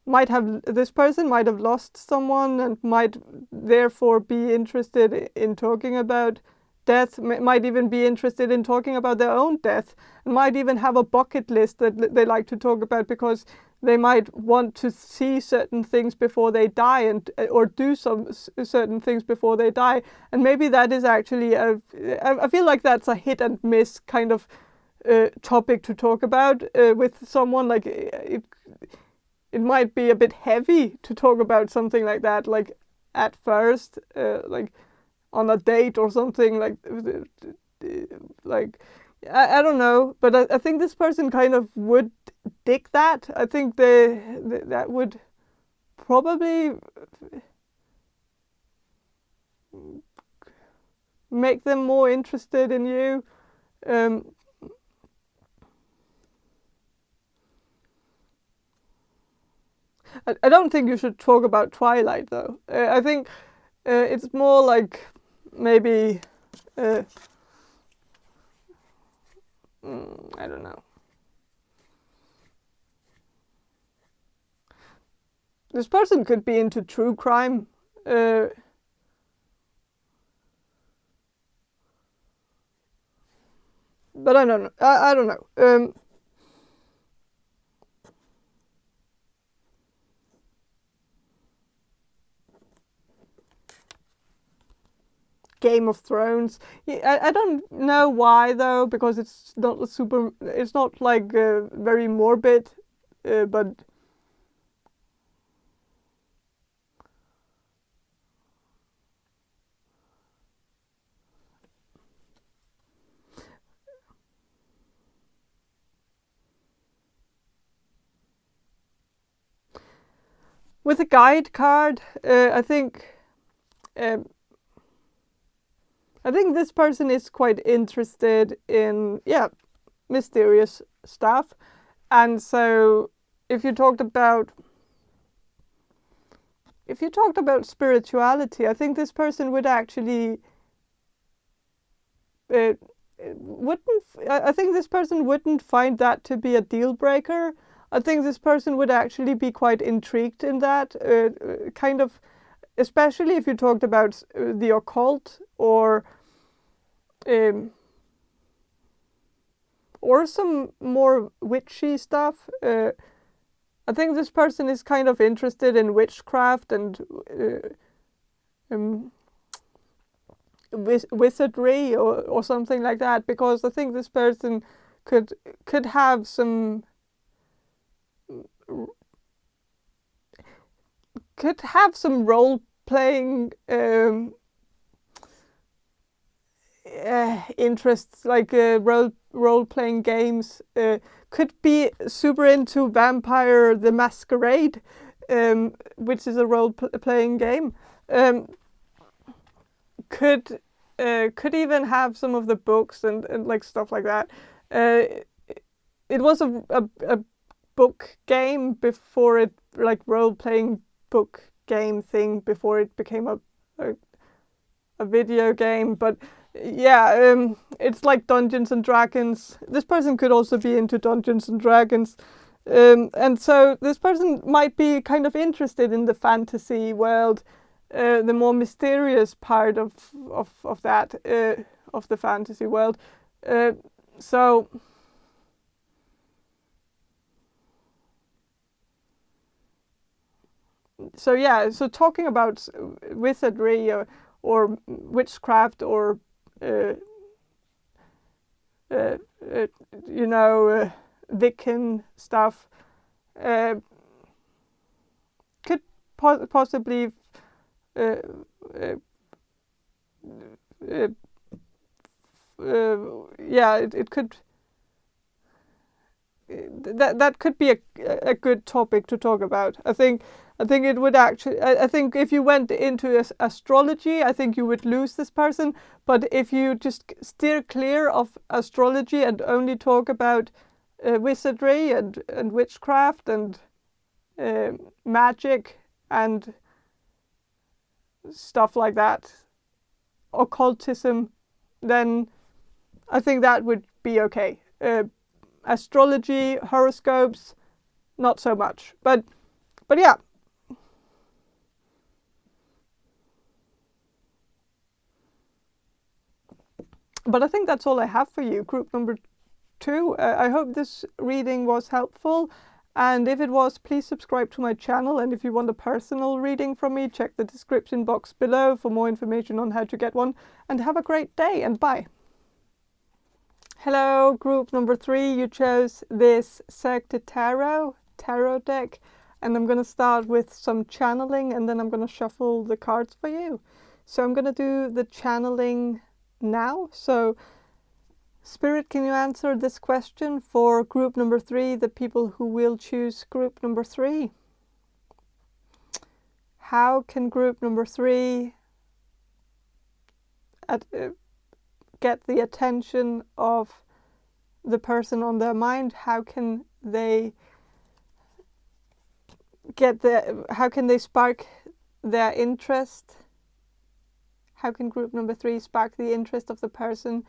this person might have lost someone and might therefore be interested in talking about death, might even be interested in talking about their own death, might even have a bucket list that they like to talk about, because they might want to see certain things before they die, and or do some certain things before they die. And maybe that is actually I feel like that's a hit and miss kind of topic to talk about with someone. Like, it might be a bit heavy to talk about something like that, like at first, like on a date or something, like I don't know, but I think this person kind of would dig that. I think that would probably make them more interested in you. I don't think you should talk about Twilight, though. I think it's more like maybe I don't know. This person could be into true crime. But I don't know. I don't know. Game of Thrones. I don't know why though, because it's not like very morbid, but with a guide card, I think this person is quite interested in mysterious stuff, and so if you talked about spirituality, I think this person would actually I think this person wouldn't find that to be a deal breaker. I think this person would actually be quite intrigued in that, kind of, especially if you talked about the occult or some more witchy stuff. I think this person is kind of interested in witchcraft and wizardry or something like that, because I think this person could have some role playing interests, like role playing games. Could be super into Vampire the Masquerade, which is a role playing game. Could even have some of the books and like stuff like that. It was a book game before it, like role playing book game thing, before it became a video game. But yeah, it's like Dungeons and Dragons. This person could also be into Dungeons and Dragons. And so this person might be kind of interested in the fantasy world, the more mysterious part of that, of the fantasy world. So yeah, so talking about wizardry or witchcraft or Wiccan stuff could possibly it could, that could be a good topic to talk about. I think it would actually. I think if you went into astrology, I think you would lose this person. But if you just steer clear of astrology and only talk about wizardry and witchcraft and magic and stuff like that, occultism, then I think that would be okay. Astrology, horoscopes, not so much. But yeah. But I think that's all I have for you, group number 2. I hope this reading was helpful. And if it was, please subscribe to my channel. And if you want a personal reading from me, check the description box below for more information on how to get one. And have a great day, and bye. Hello, group number 3. You chose this Cirque du Tarot deck. And I'm going to start with some channeling, and then I'm going to shuffle the cards for you. So I'm going to do the channeling now. So Spirit, can you answer this question for group number 3, the people who will choose group number 3? How can group number 3 get the attention of the person on their mind? How can they spark their interest? How can group number 3 spark the interest of the person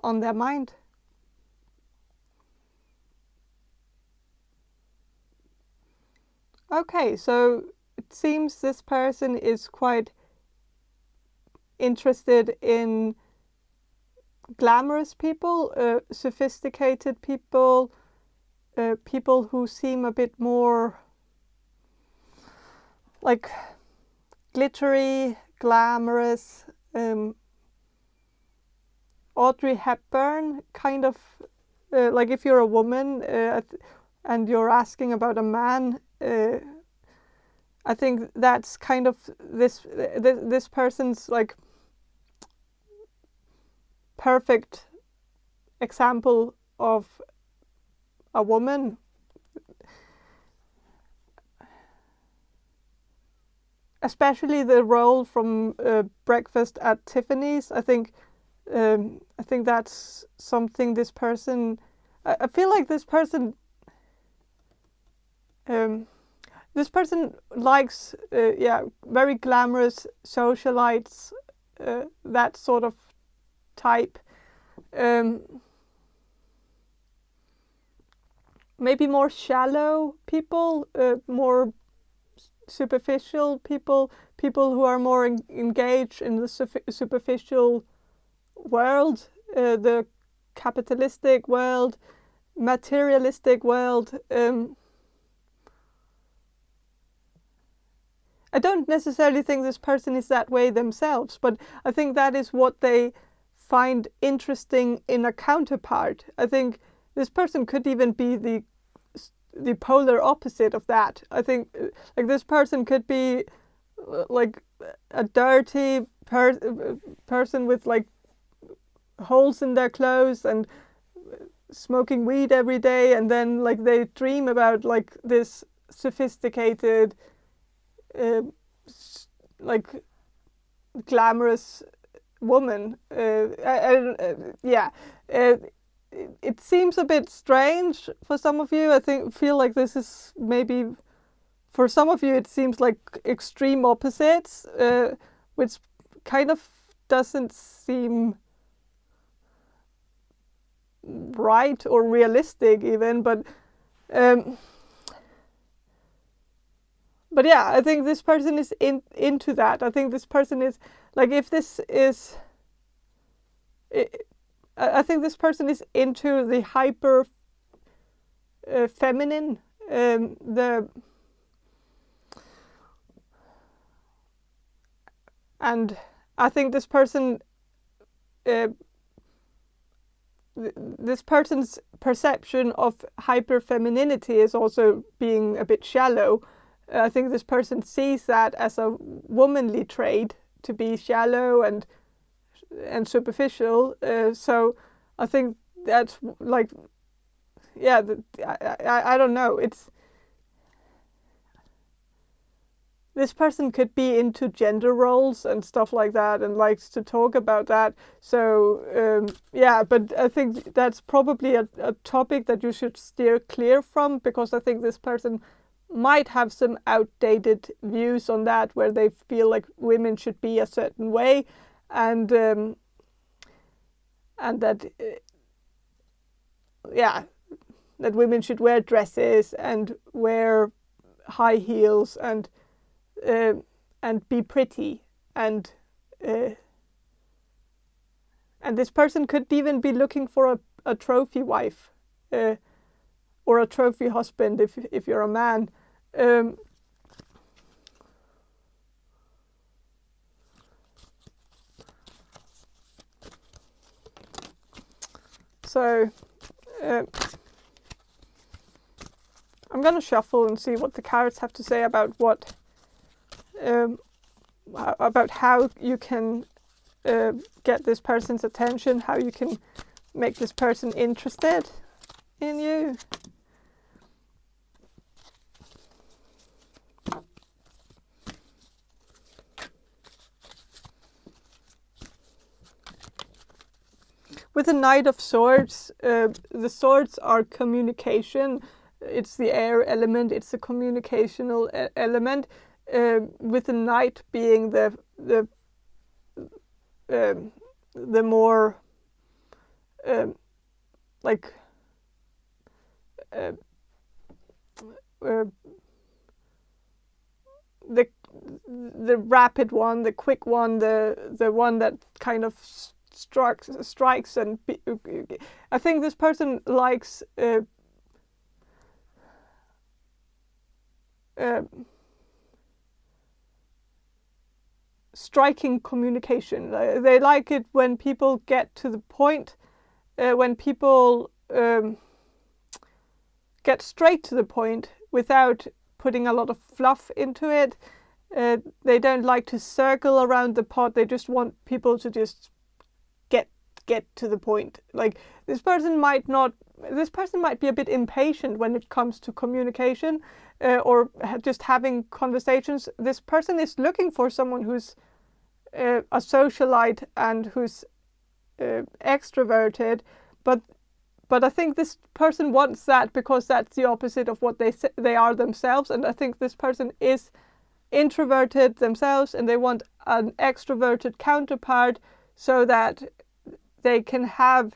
on their mind? Okay, so it seems this person is quite interested in glamorous people, sophisticated people, people who seem a bit more like glittery, glamorous, Audrey Hepburn kind of, like if you're a woman and you're asking about a man, I think that's kind of this person's like perfect example of a woman. Especially the role from Breakfast at Tiffany's. I think that's something this person. I feel like this person. This person likes, very glamorous socialites, that sort of type. Maybe more shallow people, more superficial people who are more engaged in the superficial world, the capitalistic world, materialistic world. I don't necessarily think this person is that way themselves, but I think that is what they find interesting in a counterpart. I think this person could even be the polar opposite of that. I think like this person could be like a dirty person with like holes in their clothes and smoking weed every day, and then like they dream about like this sophisticated like glamorous woman. It seems a bit strange for some of you. I feel like this is maybe for some of you it seems like extreme opposites, which kind of doesn't seem right or realistic even, but yeah, I think this person is into that. I think this person is like, if this is, I think this person is into the hyper feminine, and I think this person, this person's perception of hyper femininity is also being a bit shallow. I think this person sees that as a womanly trait, to be shallow and superficial. So I think that's like, yeah, I don't know. It's, this person could be into gender roles and stuff like that and likes to talk about that. So but I think that's probably a topic that you should steer clear from, because I think this person might have some outdated views on that, where they feel like women should be a certain way, and that that women should wear dresses and wear high heels and be pretty, and this person could even be looking for a trophy wife, or a trophy husband if you're a man. So I'm going to shuffle and see what the cards have to say about what about how you can get this person's attention, how you can make this person interested in you. With the Knight of Swords, the swords are communication. It's the air element. It's a communicational element. With the Knight being the more like the rapid one, the quick one, the one that kind of strikes, and I think this person likes striking communication. They like it when people get to the point, when people get straight to the point without putting a lot of fluff into it. They don't like to circle around the pot. They just want people to just get to the point. Like this person might be a bit impatient when it comes to communication, or just having conversations. This person is looking for someone who's a socialite and who's extroverted, but I think this person wants that because that's the opposite of what they are themselves. And I think this person is introverted themselves, and they want an extroverted counterpart so that they can have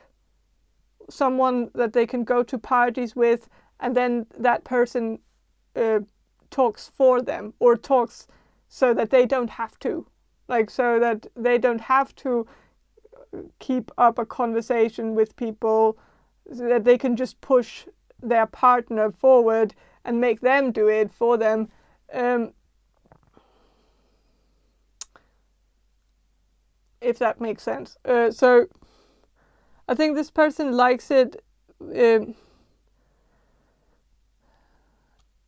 someone that they can go to parties with, and then that person talks for them, or talks so that they don't have to. Like, so that they don't have to keep up a conversation with people, so that they can just push their partner forward and make them do it for them. If that makes sense. So I think this person likes it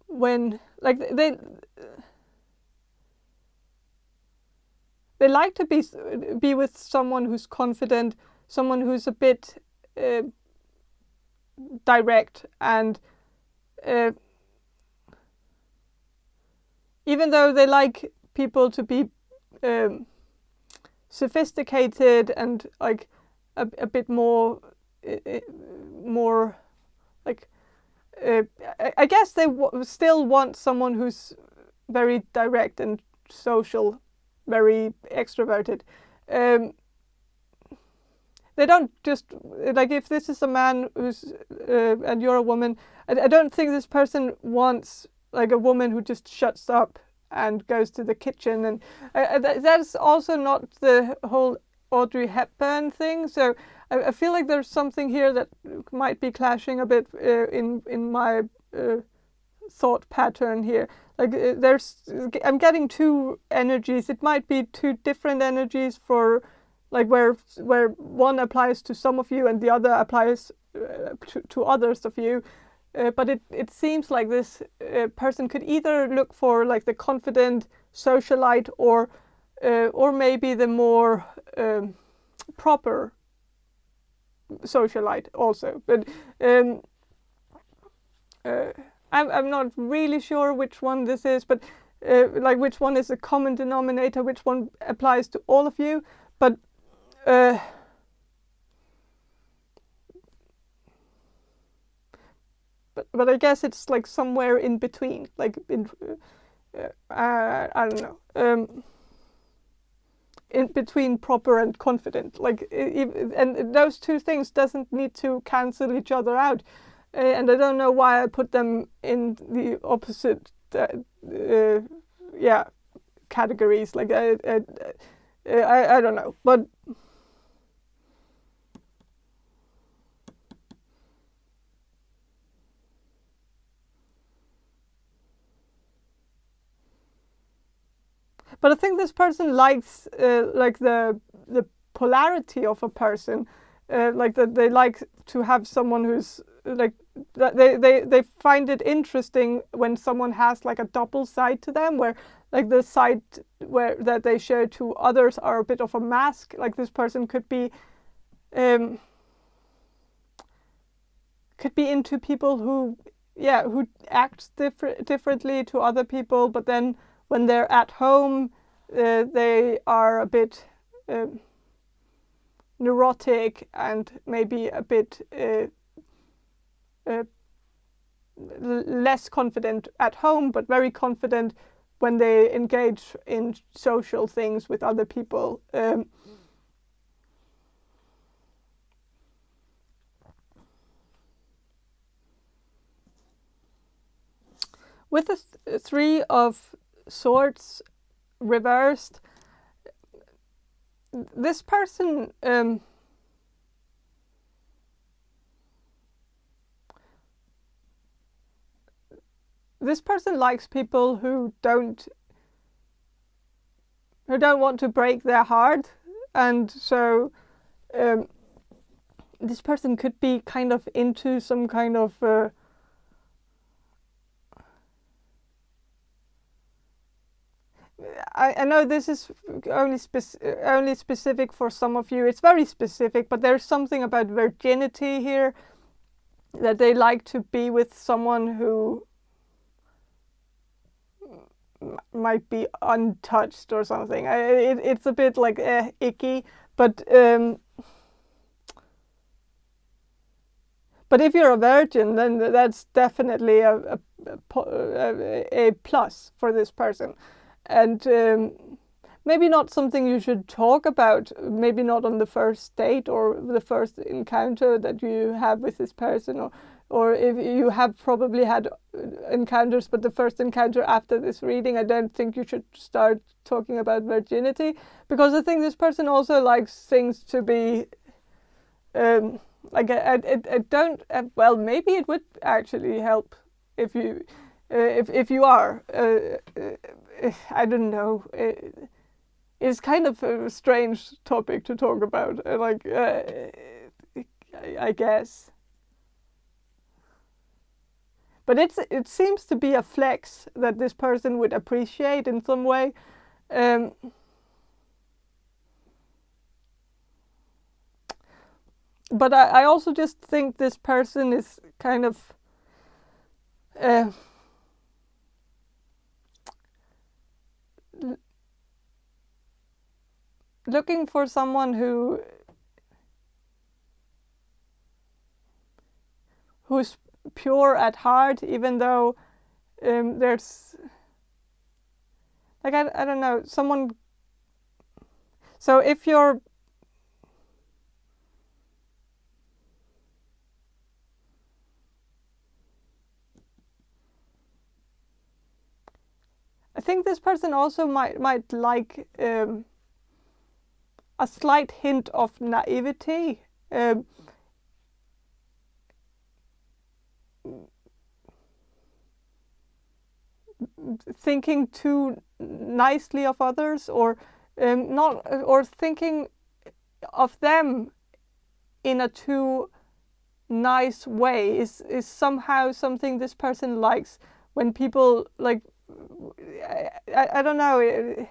when, like, they like to be with someone who's confident, someone who's a bit direct, and even though they like people to be sophisticated and like a bit more like I guess they still want someone who's very direct and social, very extroverted. They don't just, like, if this is a man who's and you're a woman, I don't think this person wants like a woman who just shuts up and goes to the kitchen, and that's also not the whole Audrey Hepburn thing. So I feel like there's something here that might be clashing a bit in my thought pattern here. Like I'm getting two energies. It might be two different energies for, like, where one applies to some of you and the other applies to others of you. But it seems like this person could either look for like the confident socialite, or maybe the more proper socialite also. But I'm not really sure which one this is, but like which one is a common denominator, which one applies to all of you. But but I guess it's like somewhere in between, like in I don't know, in between proper and confident. Like, and those two things doesn't need to cancel each other out. And I don't know why I put them in the opposite, categories. Like I don't know, but. But I think this person likes like the polarity of a person, like that they like to have someone who's like that they find it interesting when someone has like a double side to them, where like the side where that they show to others are a bit of a mask. Like this person could be into people who act differently to other people, but then when they're at home, they are a bit neurotic and maybe a bit less confident at home, but very confident when they engage in social things with other people. With the Three of Swords reversed, this person likes people who don't don't want to break their heart, and so this person could be kind of into some kind of I know this is only specific for some of you. It's very specific, but there's something about virginity here, that they like to be with someone who might be untouched or something. It's a bit like icky, but if you're a virgin, then that's definitely a plus for this person. And maybe not something you should talk about, maybe not on the first date or the first encounter that you have with this person, or if you have probably had encounters, but the first encounter after this reading, I don't think you should start talking about virginity, because I think this person also likes things to be like I don't well, maybe it would actually help if you are I don't know, it's kind of a strange topic to talk about, I guess, but it seems to be a flex that this person would appreciate in some way. But I also just think this person is kind of looking for someone who's pure at heart, even though there's like I don't know, someone. So if you're I think this person also might like a slight hint of naivety. Thinking too nicely of others, or not, or thinking of them in a too nice way is somehow something this person likes. When people like, I don't know.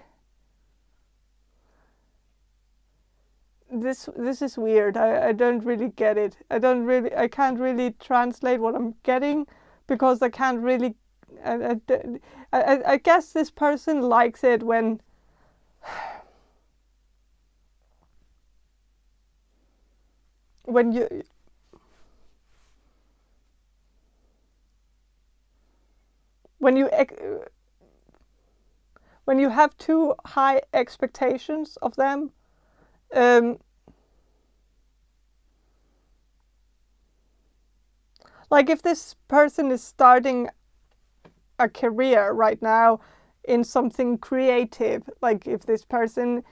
This is weird. I don't really get it. I can't really translate what I'm getting, because I can't really. I guess this person likes it when you when you have too high expectations of them. Like if this person is starting a career right now in something creative, like if this person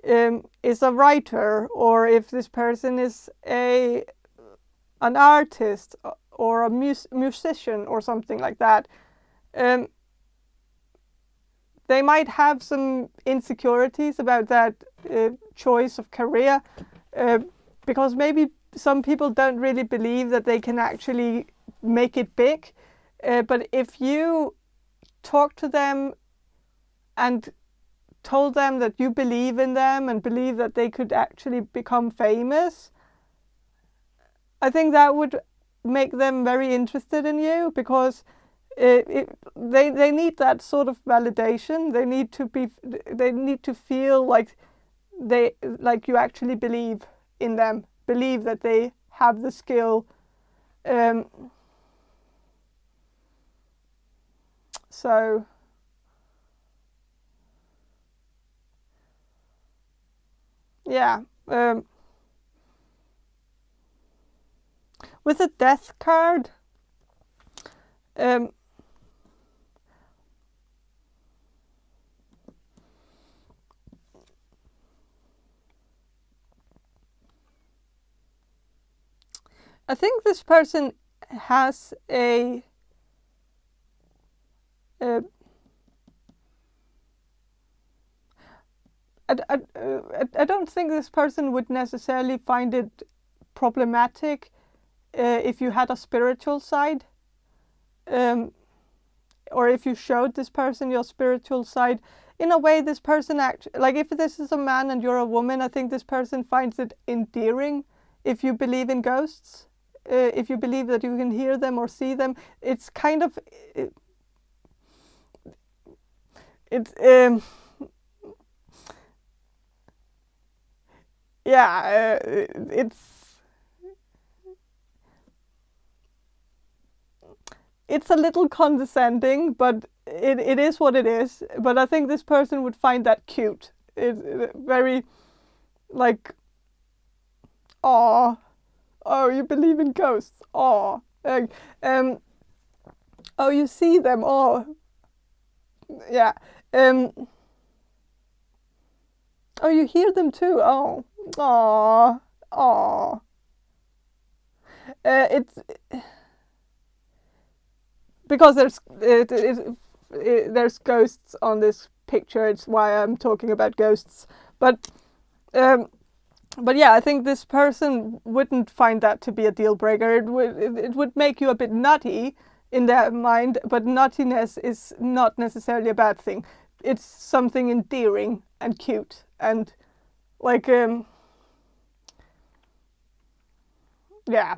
is a writer, or if this person is an artist or a musician or something like that, they might have some insecurities about that choice of career, because maybe some people don't really believe that they can actually make it big. But if you talk to them and told them that you believe in them and believe that they could actually become famous, I think that would make them very interested in you, because they need that sort of validation. They need to feel like you actually believe in them, believe that they have the skill. So yeah, with the Death card, I think this person has a I don't think this person would necessarily find it problematic if you had a spiritual side, or if you showed this person your spiritual side. In a way, this person like if this is a man and you're a woman, I think this person finds it endearing if you believe in ghosts. If you believe that you can hear them or see them, it's kind of yeah, it's a little condescending, but it is what it is. But I think this person would find that cute. It's very like, oh, you believe in ghosts, oh, oh, you see them, oh, yeah, oh, you hear them too, oh, it's because there's ghosts on this picture. It's why I'm talking about ghosts. But yeah, I think this person wouldn't find that to be a deal breaker. It would make you a bit nutty in their mind, but nuttiness is not necessarily a bad thing. It's something endearing and cute and like yeah.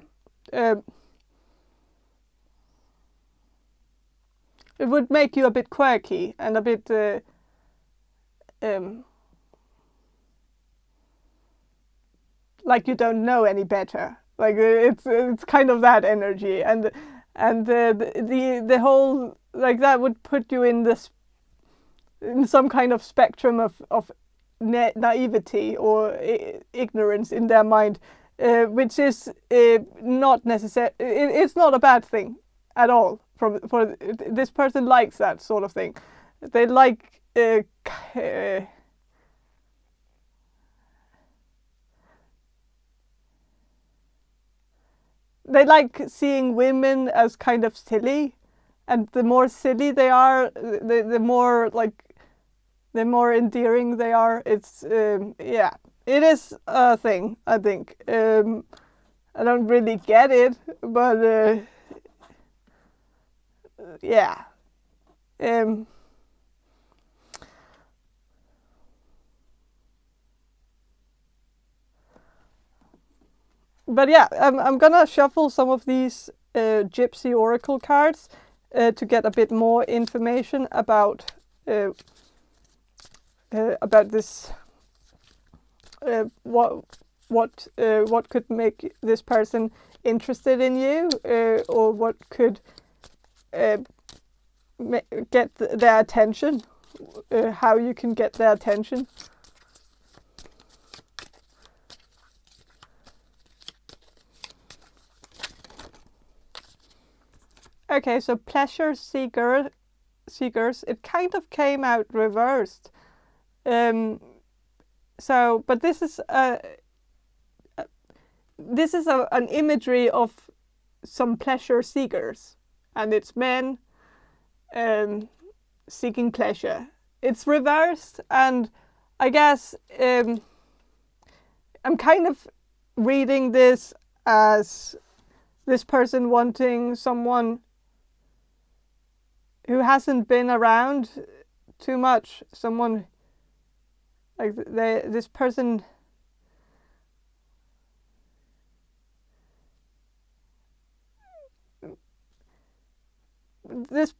It would make you a bit quirky and a bit like you don't know any better. Like it's kind of that energy, and the whole, like, that would put you in this, in some kind of spectrum of naivety or ignorance in their mind, which is not necessary. It's not a bad thing at all. For this person likes that sort of thing. They like they like seeing women as kind of silly, and the more silly they are, the more like, the more endearing they are. It's yeah, it is a thing, I think. I don't really get it, but yeah. But yeah, I'm gonna shuffle some of these Gypsy Oracle cards to get a bit more information about this. What could make this person interested in you, or what could get their attention, how you can get their attention. Okay, so pleasure seekers, it kind of came out reversed. So, but this is an imagery of some pleasure seekers, and it's men seeking pleasure. It's reversed, and I guess I'm kind of reading this as this person wanting someone who hasn't been around too much, someone like this person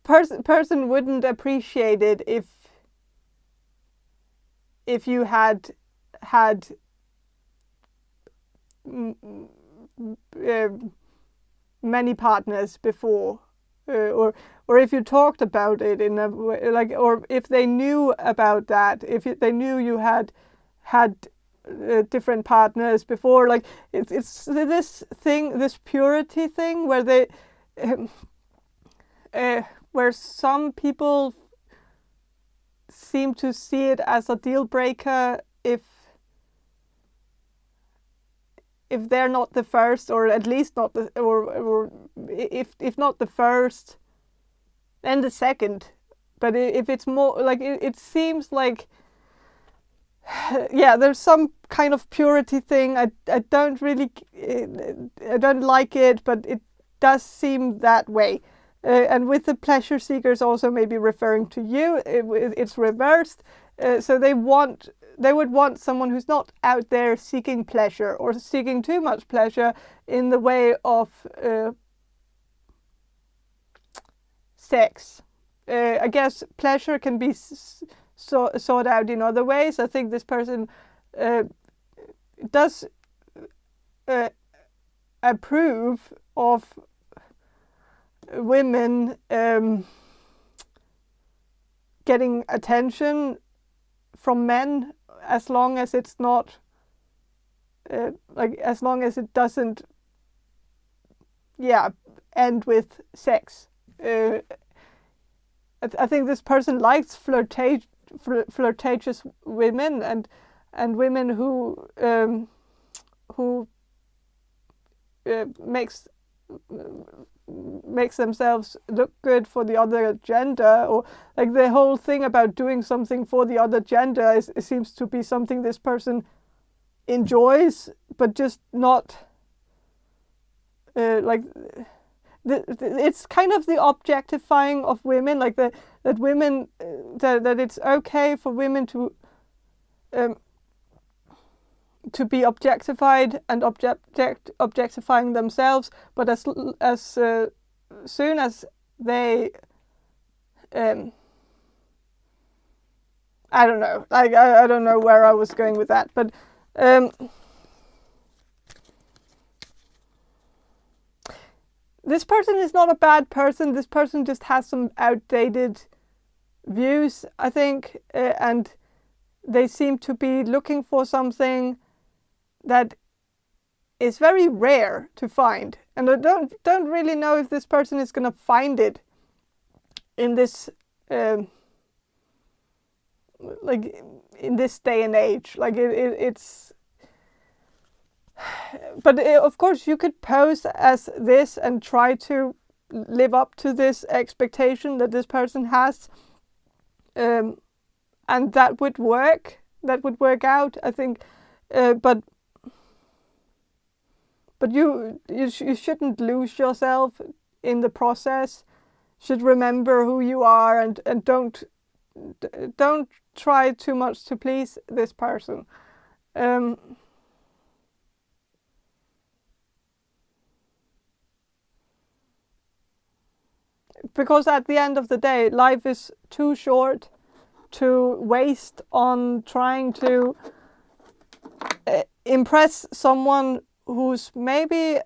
person wouldn't appreciate it if you had many partners before, or if you talked about it in a way, like, or if they knew about that, if they knew you had different partners before, like it's this thing, this purity thing, where they where some people seem to see it as a deal breaker if they're not the first, or at least not the, or if not the first, then the second. But if it's more like, it seems like yeah, there's some kind of purity thing. I don't really, I don't like it, but it does seem that way. And with the pleasure seekers also maybe referring to you, it's reversed. So they would want someone who's not out there seeking pleasure or seeking too much pleasure in the way of sex. I guess pleasure can be sought out in other ways. I think this person does approve of women getting attention from men, as long as it's not as long as it doesn't end with sex. I think this person likes flirtatious women and women who makes themselves look good for the other gender, or like the whole thing about doing something for the other gender seems to be something this person enjoys, but just not it's kind of the objectifying of women, like that it's okay for women to be objectified and objectifying themselves, but as soon as they I don't know, like I don't know where I was going with that, but this person is not a bad person. This person just has some outdated views, I think, and they seem to be looking for something that is very rare to find. And I don't really know if this person is going to find it in this like in this day and age. Like it's. But of course, you could pose as this and try to live up to this expectation that this person has, and that would work. That would work out, I think. But you shouldn't lose yourself in the process. Should remember who you are, and don't try too much to please this person. Because at the end of the day, life is too short to waste on trying to impress someone who's maybe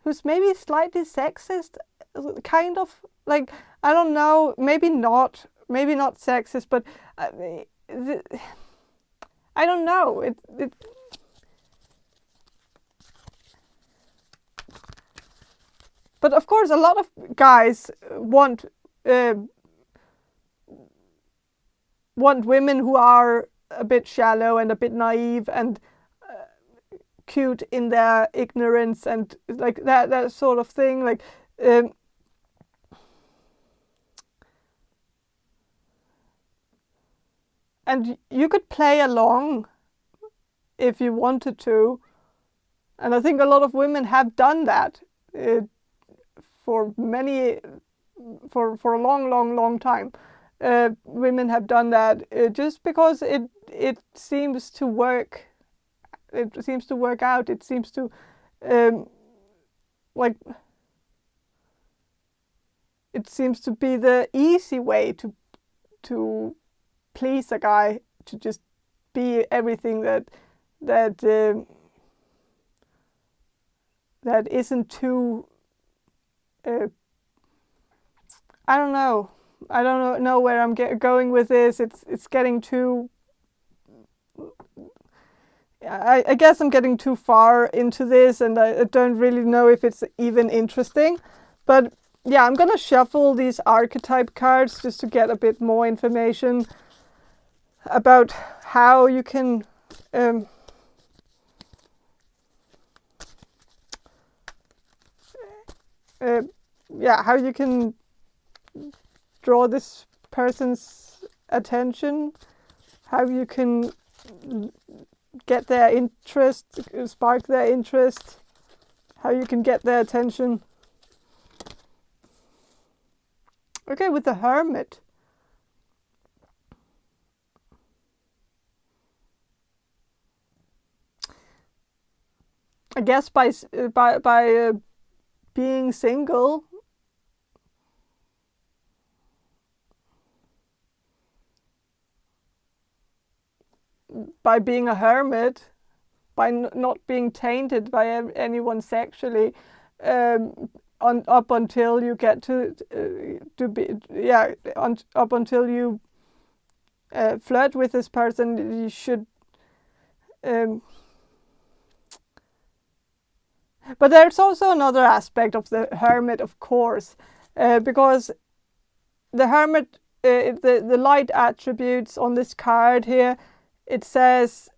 who's maybe slightly sexist, kind of, like, I don't know, maybe not sexist, but I don't know. It But of course, a lot of guys want women who are a bit shallow and a bit naive and cute in their ignorance and like that sort of thing. Like, and you could play along if you wanted to, and I think a lot of women have done that. For a long time, women have done that just because it seems to work. It seems to work out. It seems to it seems to be the easy way to please a guy, to just be everything that isn't too. I don't know. I don't know where I'm going with this. It's getting too. I guess I'm getting too far into this, and I don't really know if it's even interesting. But yeah, I'm gonna shuffle these archetype cards just to get a bit more information about how you can. How you can draw this person's attention, how you can get their interest, spark their interest, how you can get their attention. Okay, with the Hermit. I guess by being single, by being a hermit, by not being tainted by anyone sexually, up until you get up until you flirt with this person, you should. But there's also another aspect of the Hermit, of course, because the Hermit, the light attributes on this card here, it says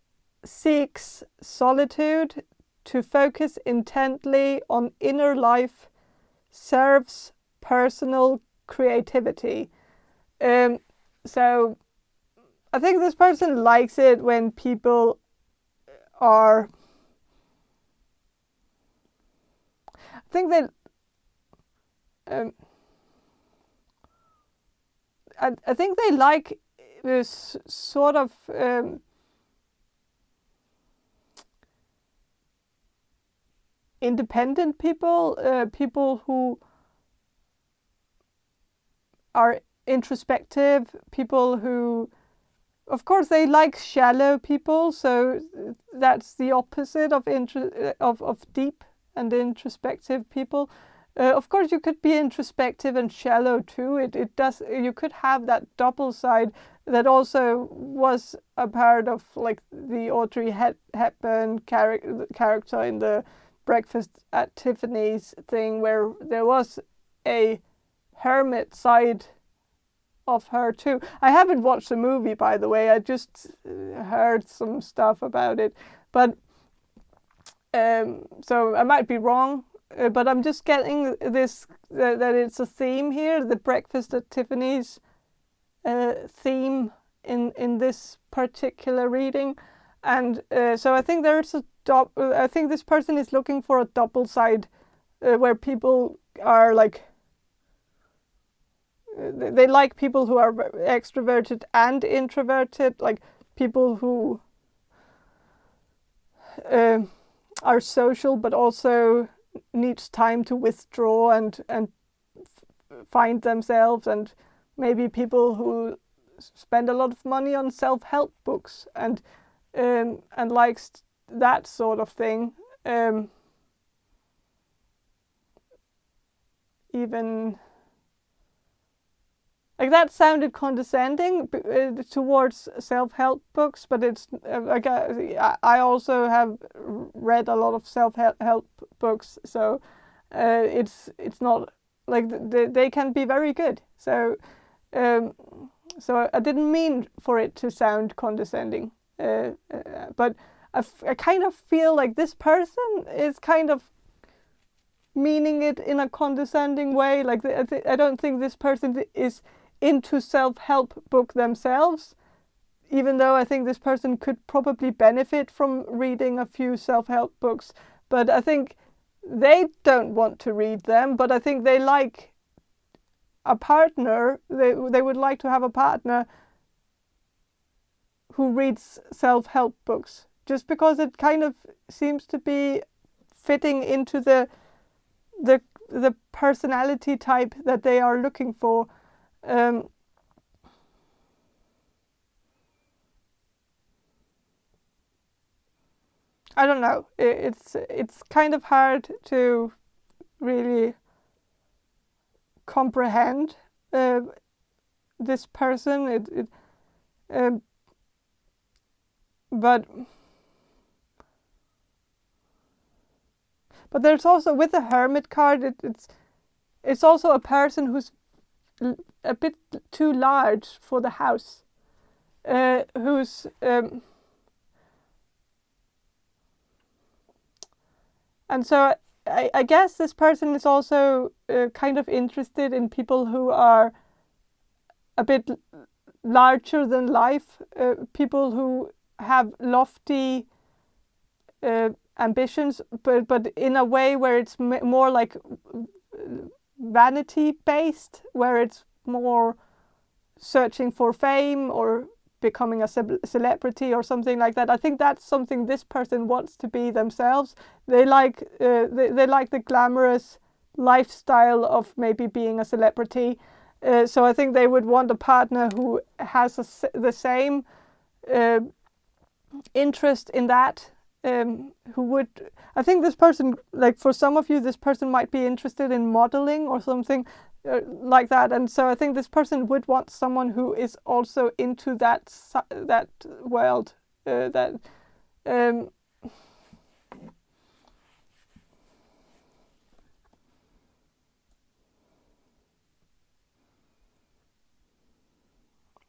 seeks solitude, to focus intently on inner life, serves personal creativity. So I think this person likes it when people are... I think that I think they like this sort of independent people, people who are introspective, people who, of course, they like shallow people. So that's the opposite of deep and introspective people. Of course, you could be introspective and shallow too. It does. You could have that double side that also was a part of like the Audrey Hepburn character in the Breakfast at Tiffany's thing, where there was a hermit side of her too. I haven't watched the movie, by the way. I just heard some stuff about it, but so I might be wrong. But I'm just getting this, that it's a theme here, the Breakfast at Tiffany's theme in this particular reading. And so I think there's I think this person is looking for a double side where people are like, they like people who are extroverted and introverted, like people who are social but also needs time to withdraw and find themselves, and maybe people who spend a lot of money on self-help books and likes that sort of thing. Even like that sounded condescending towards self-help books, but it's like I also have read a lot of self-help books, so it's not like they can be very good. So so I didn't mean for it to sound condescending, but I kind of feel like this person is kind of meaning it in a condescending way. Like I don't think this person is into self-help book themselves, even though I think this person could probably benefit from reading a few self-help books. But I think they don't want to read them, but I think they like a partner. They would like to have a partner who reads self-help books, just because it kind of seems to be fitting into the personality type that they are looking for. I don't know. It's kind of hard to really comprehend this person. But there's also, with the Hermit card, it's also a person who's a bit too large for the house, who's and so I guess this person is also kind of interested in people who are a bit larger than life, people who have lofty ambitions, but in a way where it's more like vanity based, where it's more searching for fame or becoming a celebrity or something like that. I think that's something this person wants to be themselves. They like they like the glamorous lifestyle of maybe being a celebrity. So I think they would want a partner who has the same interest in that. Who would, I think this person, like for some of you, this person might be interested in modeling or something like that, and so I think this person would want someone who is also into that world.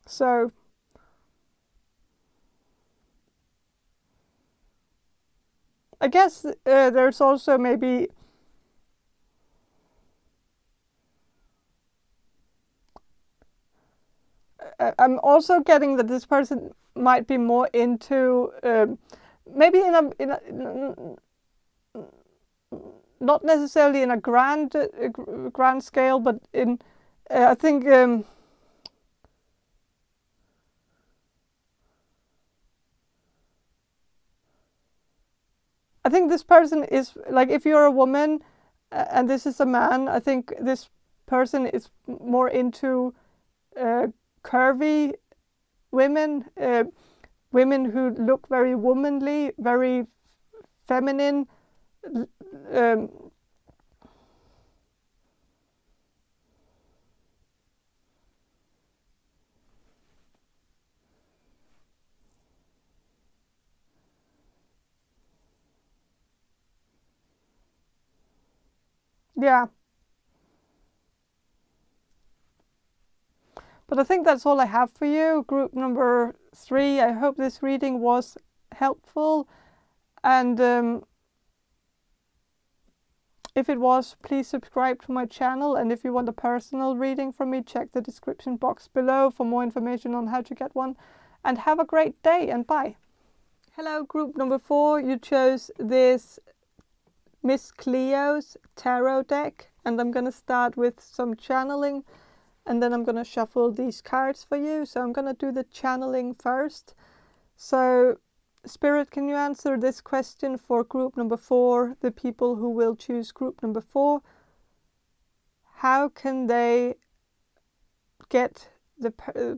So I guess there's also maybe I'm also getting that this person might be more into maybe in a not necessarily in a grand scale, but in I think this person is like, if you're a woman and this is a man, I think this person is more into curvy women, women who look very womanly, very feminine. Yeah. But I think that's all I have for you, group number 3. I hope this reading was helpful, and if it was, please subscribe to my channel, and if you want a personal reading from me, check the description box below for more information on how to get one. And have a great day, and bye. Hello, group number 4. You chose this Miss Cleo's tarot deck, and I'm going to start with some channeling, and then I'm going to shuffle these cards for you. So I'm going to do the channeling first. So Spirit, can you answer this question for group number 4, the people who will choose group number 4? How can they get the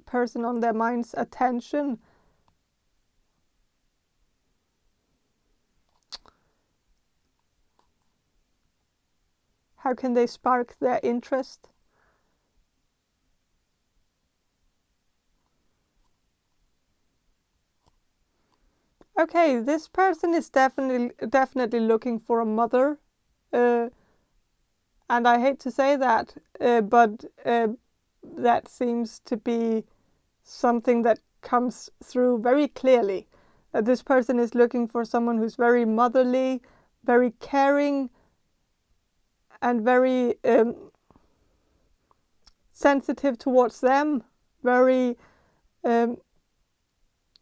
person on their mind's attention? How can they spark their interest? Okay, this person is definitely looking for a mother, and I hate to say that, but that seems to be something that comes through very clearly. This person is looking for someone who's very motherly, very caring, and very sensitive towards them, very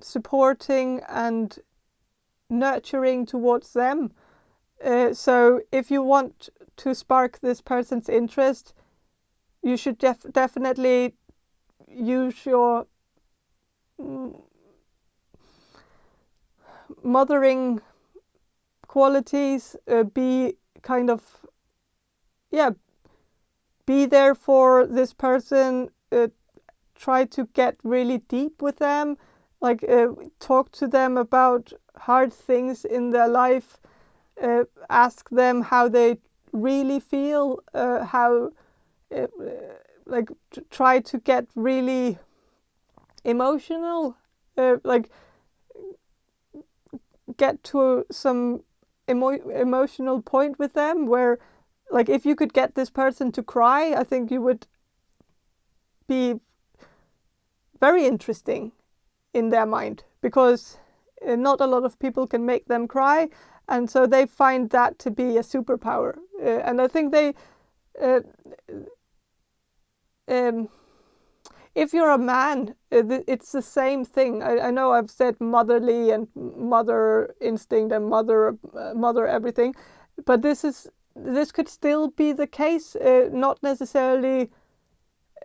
supporting and nurturing towards them. So if you want to spark this person's interest, you should definitely use your mothering qualities, be kind of, be there for this person, try to get really deep with them, like talk to them about hard things in their life, ask them how they really feel, like try to get really emotional, like get to some emotional point with them where, like, if you could get this person to cry, I think you would be very interesting in their mind, because not a lot of people can make them cry, and so they find that to be a superpower, and I think they if you're a man, it's the same thing. I know I've said motherly and mother instinct and mother everything, but this could still be the case. Not necessarily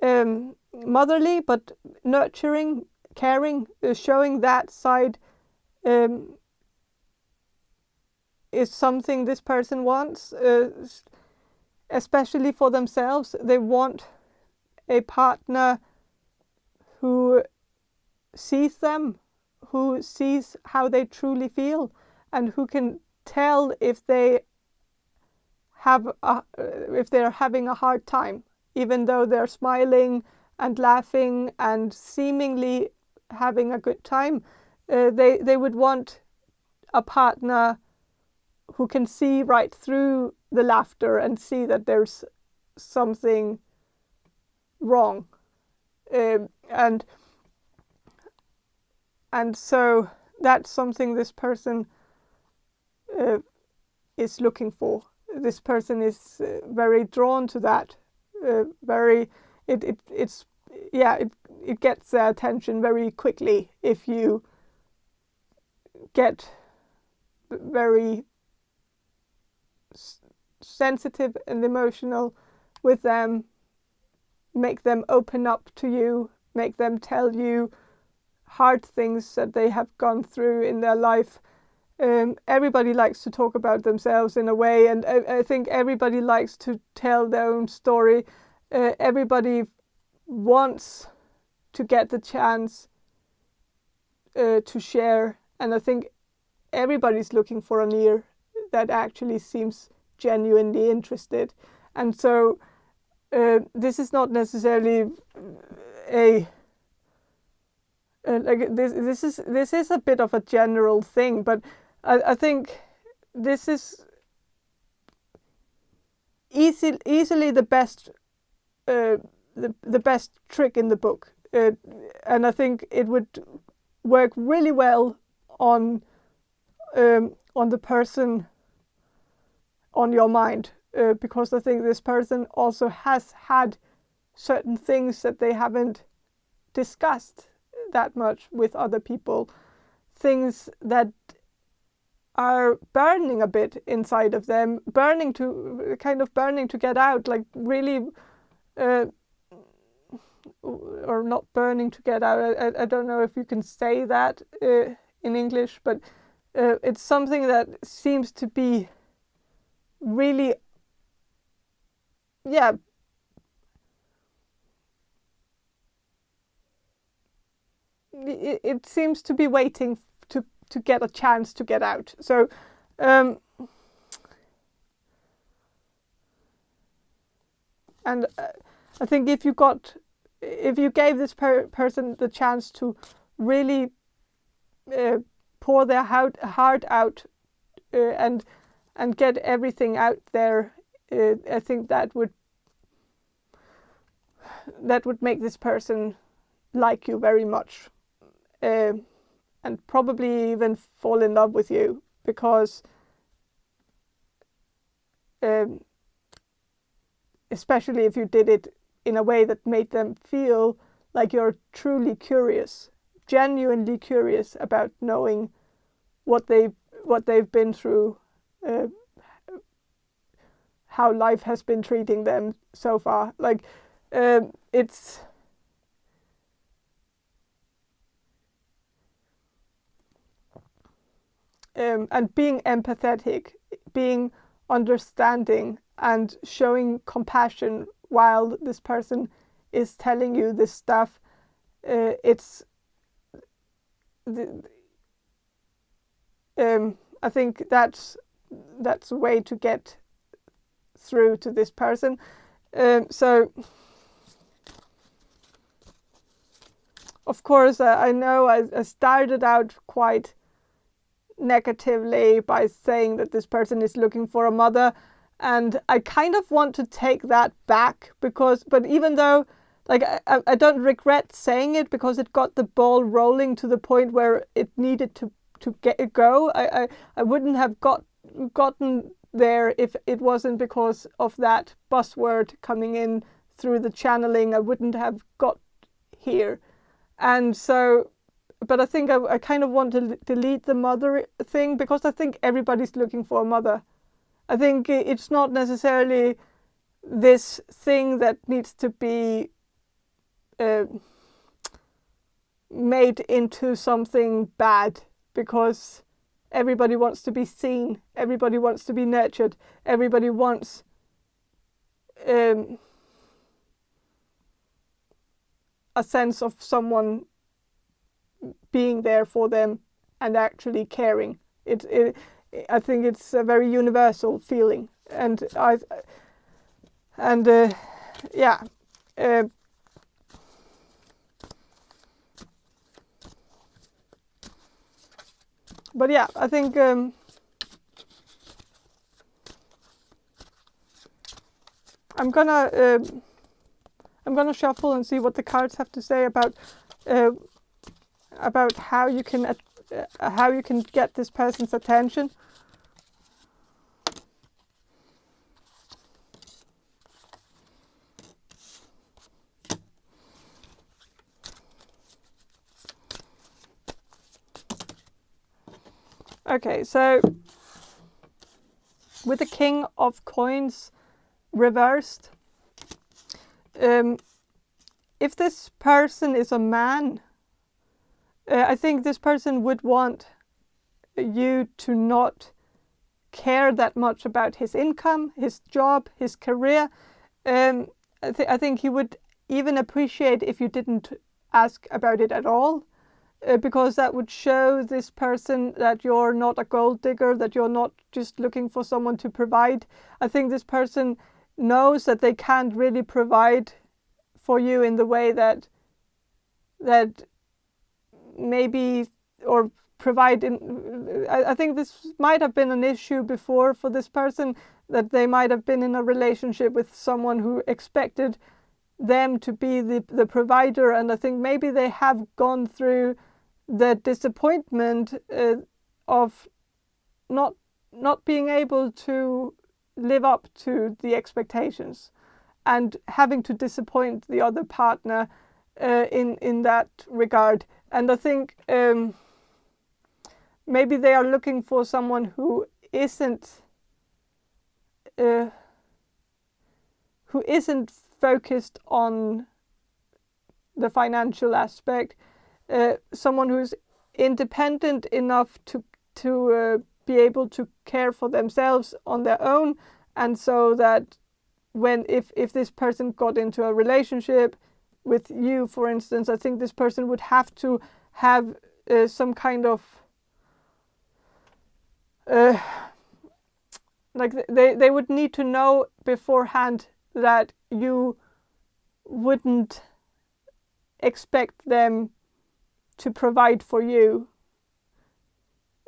motherly, but nurturing, caring, showing that side is something this person wants, especially for themselves. They want a partner who sees them, who sees how they truly feel, and who can tell if they're having a hard time, even though they're smiling and laughing and seemingly having a good time. They would want a partner who can see right through the laughter and see that there's something wrong. And so that's something this person is looking for. This person is very drawn to that. It gets their attention very quickly if you get very sensitive and emotional with them, make them open up to you, make them tell you hard things that they have gone through in their life. Everybody likes to talk about themselves in a way, and I think everybody likes to tell their own story. Everybody wants to get the chance to share, and I think everybody's looking for an ear that actually seems genuinely interested. And so this is not necessarily this is a bit of a general thing, but I think this is easily the best the best trick in the book, and I think it would work really well on the person on your mind, because I think this person also has had certain things that they haven't discussed that much with other people, things that are burning a bit inside of them, burning to get out, like really, or not burning to get out. I don't know if you can say that in English, but it's something that seems to be really, it seems to be waiting to get a chance to get out. So and I think if you gave this person the chance to really pour their heart out and get everything out there, I think that would make this person like you very much, and probably even fall in love with you, because especially if you did it in a way that made them feel like you're truly curious, genuinely curious about knowing what they've been through, how life has been treating them so far. Like it's and being empathetic, being understanding, and showing compassion while this person is telling you this stuff. I think that's a way to get through to this person. So of course, I know I started out quite negatively by saying that this person is looking for a mother, and I kind of want to take that back, but even though, like, I don't regret saying it, because it got the ball rolling to the point where it needed to get it go. I wouldn't have gotten there if it wasn't because of that buzzword coming in through the channeling. I wouldn't have got here. And so, but I think I kind of want to delete the mother thing, because I think everybody's looking for a mother. I think it's not necessarily this thing that needs to be made into something bad, because everybody wants to be seen, everybody wants to be nurtured, everybody wants a sense of someone being there for them and actually caring. I think it's a very universal feeling, and yeah. But yeah, I think I'm gonna shuffle and see what the cards have to say about how you can get this person's attention. Okay, so with the King of Coins reversed, if this person is a man, I think this person would want you to not care that much about his income, his job, his career. I think he would even appreciate if you didn't ask about it at all. Because that would show this person that you're not a gold digger, that you're not just looking for someone to provide. I think this person knows that they can't really provide for you in the way that maybe, or provide in. I think this might have been an issue before for this person, that they might have been in a relationship with someone who expected them to be the provider, and I think maybe they have gone through the disappointment of not being able to live up to the expectations, and having to disappoint the other partner in that regard. And I think maybe they are looking for someone who isn't focused on the financial aspect, someone who's independent enough to be able to care for themselves on their own, and so that if this person got into a relationship with you, for instance, I think this person would have to have some kind of like they would need to know beforehand that you wouldn't expect them to provide for you,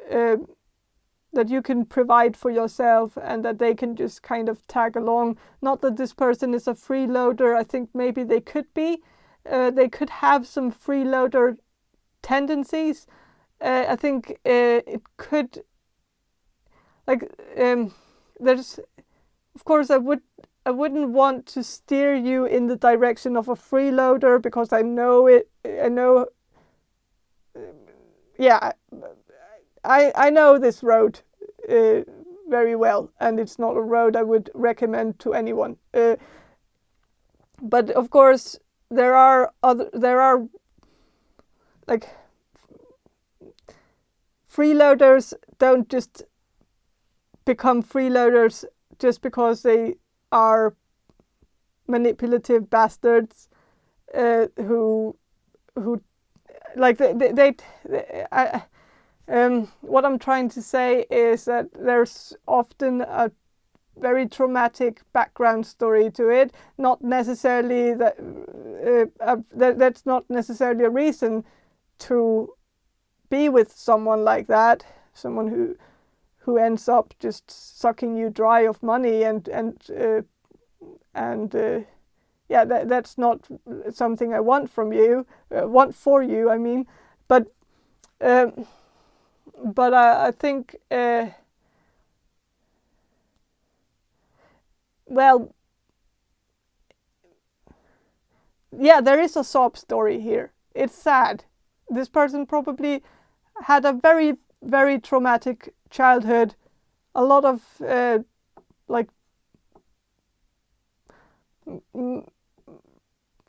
that you can provide for yourself, and that they can just kind of tag along. Not that this person is a freeloader. I think maybe they could be. They could have some freeloader tendencies. I think it could, like, there's, of course, I wouldn't want to steer you in the direction of a freeloader, because I know, yeah, I know this road very well, and it's not a road I would recommend to anyone. But of course, there are like, freeloaders don't just become freeloaders just because they are manipulative bastards who like what I'm trying to say is that there's often a very traumatic background story to it. Not necessarily that's not necessarily a reason to be with someone like that, someone who ends up just sucking you dry of money, and yeah, that's not something I want from you, for you, I mean. But I think well, yeah, there is a sob story here. It's sad. This person probably had a very, very traumatic childhood. A lot of like,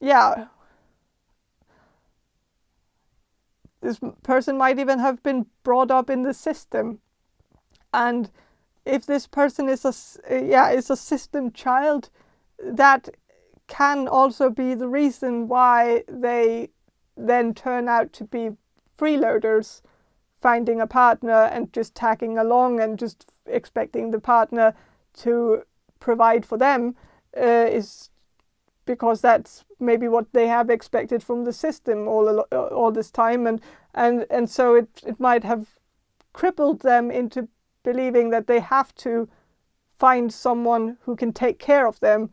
yeah, this person might even have been brought up in the system. And if this person is a system child, that can also be the reason why they then turn out to be freeloaders, finding a partner and just tagging along and just expecting the partner to provide for them, is because that's maybe what they have expected from the system all this time, and so it might have crippled them into believing that they have to find someone who can take care of them,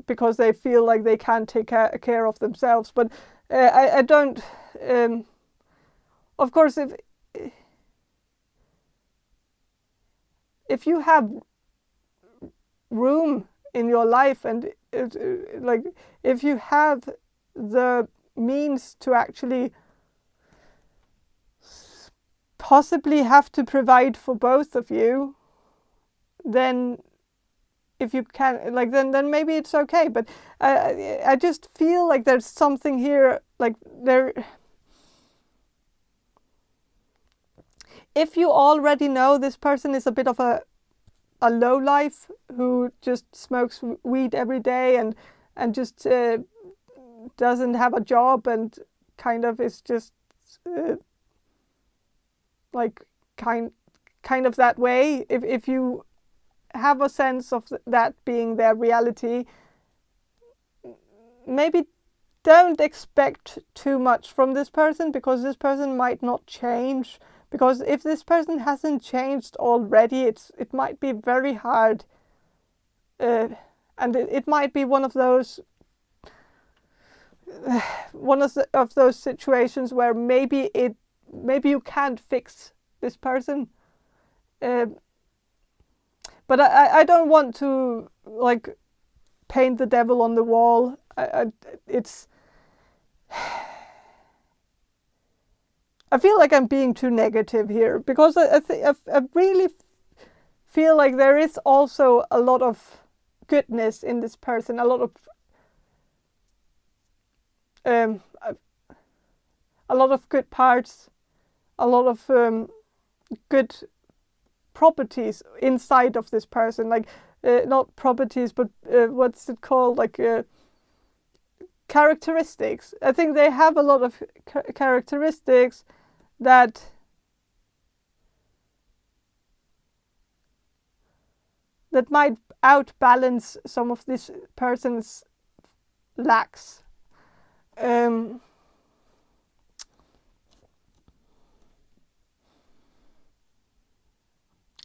because they feel like they can't take care of themselves. But I don't. Of course, if you have room in your life, and like if you have the means to actually possibly have to provide for both of you, then if you can, like, then maybe it's okay. But I just feel like there's something here, like there. If you already know this person is a bit of a lowlife who just smokes weed every day and just doesn't have a job and kind of is just like kind of that way, if you have a sense of that being their reality, maybe don't expect too much from this person, because this person might not change. Because if this person hasn't changed already, it might be very hard, and it might be one of those situations where maybe you can't fix this person. But I don't want to like paint the devil on the wall. I feel like I'm being too negative here, because I really feel like there is also a lot of goodness in this person, a lot of good parts, a lot of good properties inside of this person, like not properties, but what's it called, like characteristics. I think they have a lot of characteristics that might outbalance some of this person's lacks.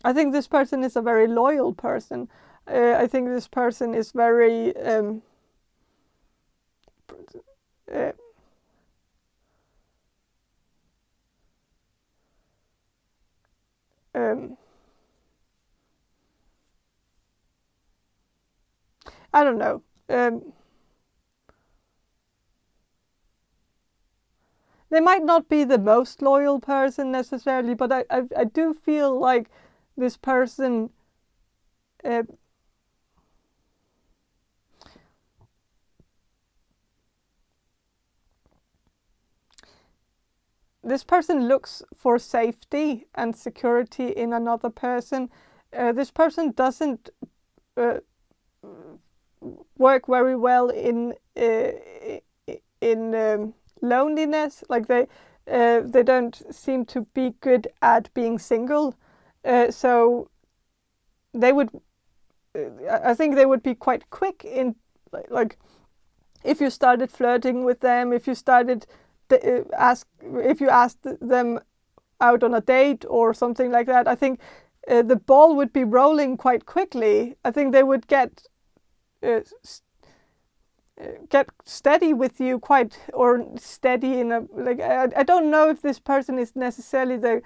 I think this person is a very loyal person. I think this person is very I don't know. They might not be the most loyal person necessarily, but I do feel like this person this person looks for safety and security in another person. This person doesn't work very well in loneliness. Like they don't seem to be good at being single. So they would, I think they would be quite quick in like if you started flirting with them, if you started if you asked them out on a date or something like that, I think the ball would be rolling quite quickly. I think they would get steady with you or steady in a, like, I don't know if this person is necessarily the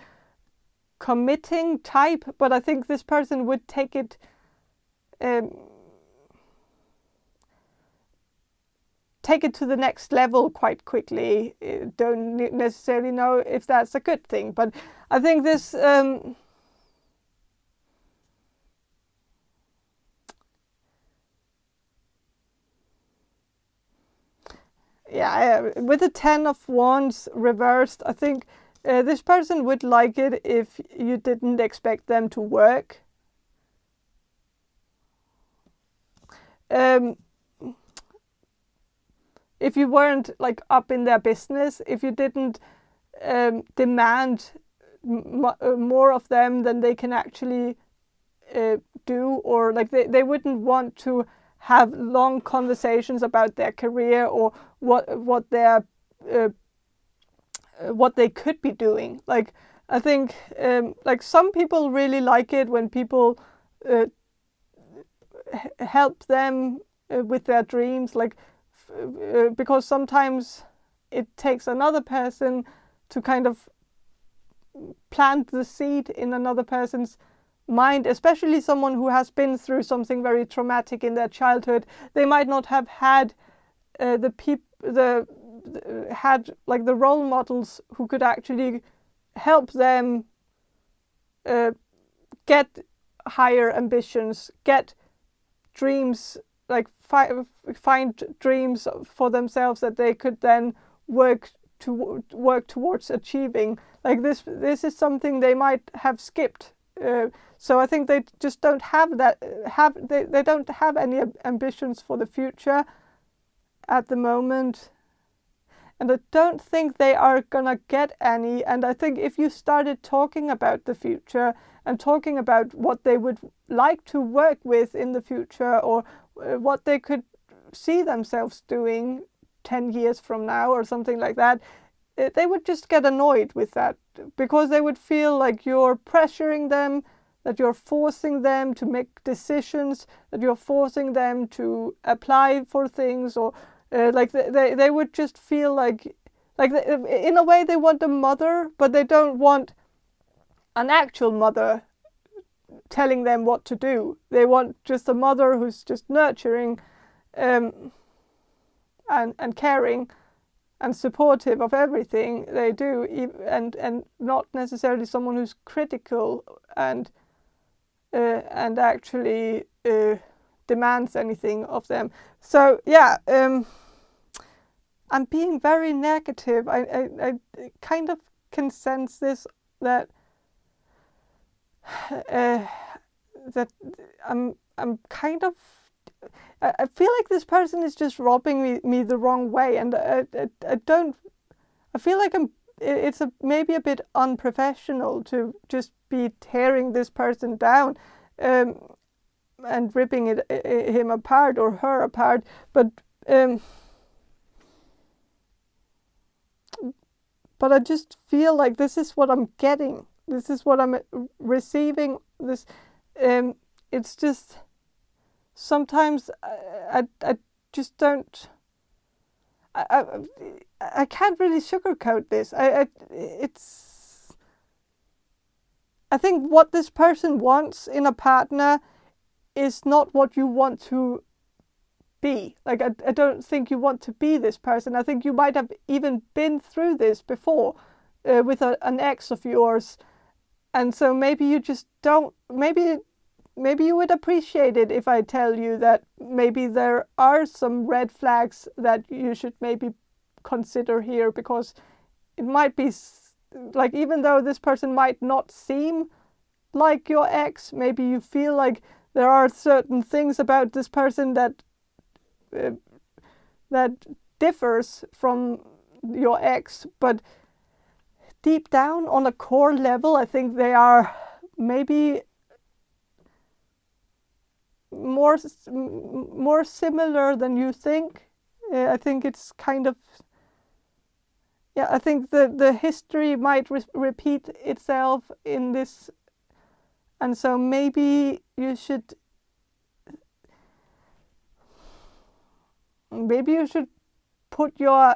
committing type, but I think this person would take it take it to the next level quite quickly. Don't necessarily know if that's a good thing, but I think this with the 10 of Wands reversed, I think this person would like it if you didn't expect them to work. If you weren't like up in their business, if you didn't demand more of them than they can actually do, or like they wouldn't want to have long conversations about their career or what they could be doing. Like I think like some people really like it when people help them with their dreams, like because sometimes it takes another person to kind of plant the seed in another person's mind, especially someone who has been through something very traumatic in their childhood. They might not have had had like the role models who could actually help them get higher ambitions, get dreams, like find dreams for themselves that they could then work towards achieving. Like this is something they might have skipped. So I think they just don't have that. They don't have any ambitions for the future at the moment, and I don't think they are gonna get any. And I think if you started talking about the future and talking about what they would like to work with in the future, or what they could see themselves doing 10 years from now or something like that, they would just get annoyed with that, because they would feel like you're pressuring them, that you're forcing them to make decisions, that you're forcing them to apply for things, or like they would just feel like in a way they want a mother, but they don't want an actual mother telling them what to do. They want just a mother who's just nurturing and caring and supportive of everything they do, and not necessarily someone who's critical and actually demands anything of them. So yeah, I'm being very negative. I kind of can sense this, that that I'm kind of, I feel like this person is just robbing me the wrong way, and I feel like it's maybe a bit unprofessional to just be tearing this person down and ripping him apart or her apart, but I just feel like this is what I'm getting. This is what I'm receiving. This it's just sometimes I just don't. I can't really sugarcoat this. I think what this person wants in a partner is not what you want to be. Like I don't think you want to be this person. I think you might have even been through this before with an ex of yours, and so maybe you just don't. Maybe you would appreciate it if I tell you that maybe there are some red flags that you should maybe consider here, because it might be like, even though this person might not seem like your ex, maybe you feel like there are certain things about this person that differs from your ex, but deep down on a core level, I think they are maybe more similar than you think. I think it's kind of, I think the history might repeat itself in this, and so maybe you should put your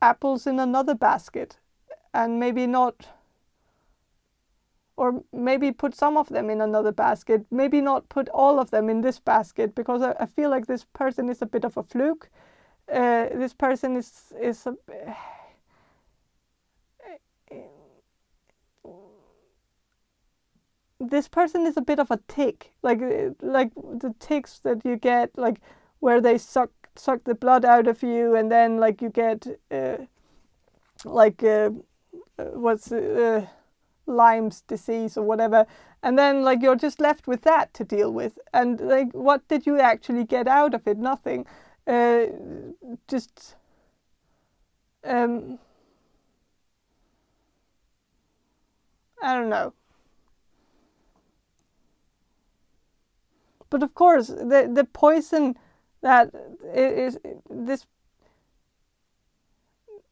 apples in another basket, and maybe not, or maybe put some of them in another basket, maybe not put all of them in this basket, because I feel like this person is a bit of a fluke. this person is this person is a bit of a tick, like the ticks that you get, like where they suck the blood out of you, and then like you get what's Lyme's disease or whatever, and then like you're just left with that to deal with, and like what did you actually get out of it? Nothing. Just I don't know. But of course, the poison that is this,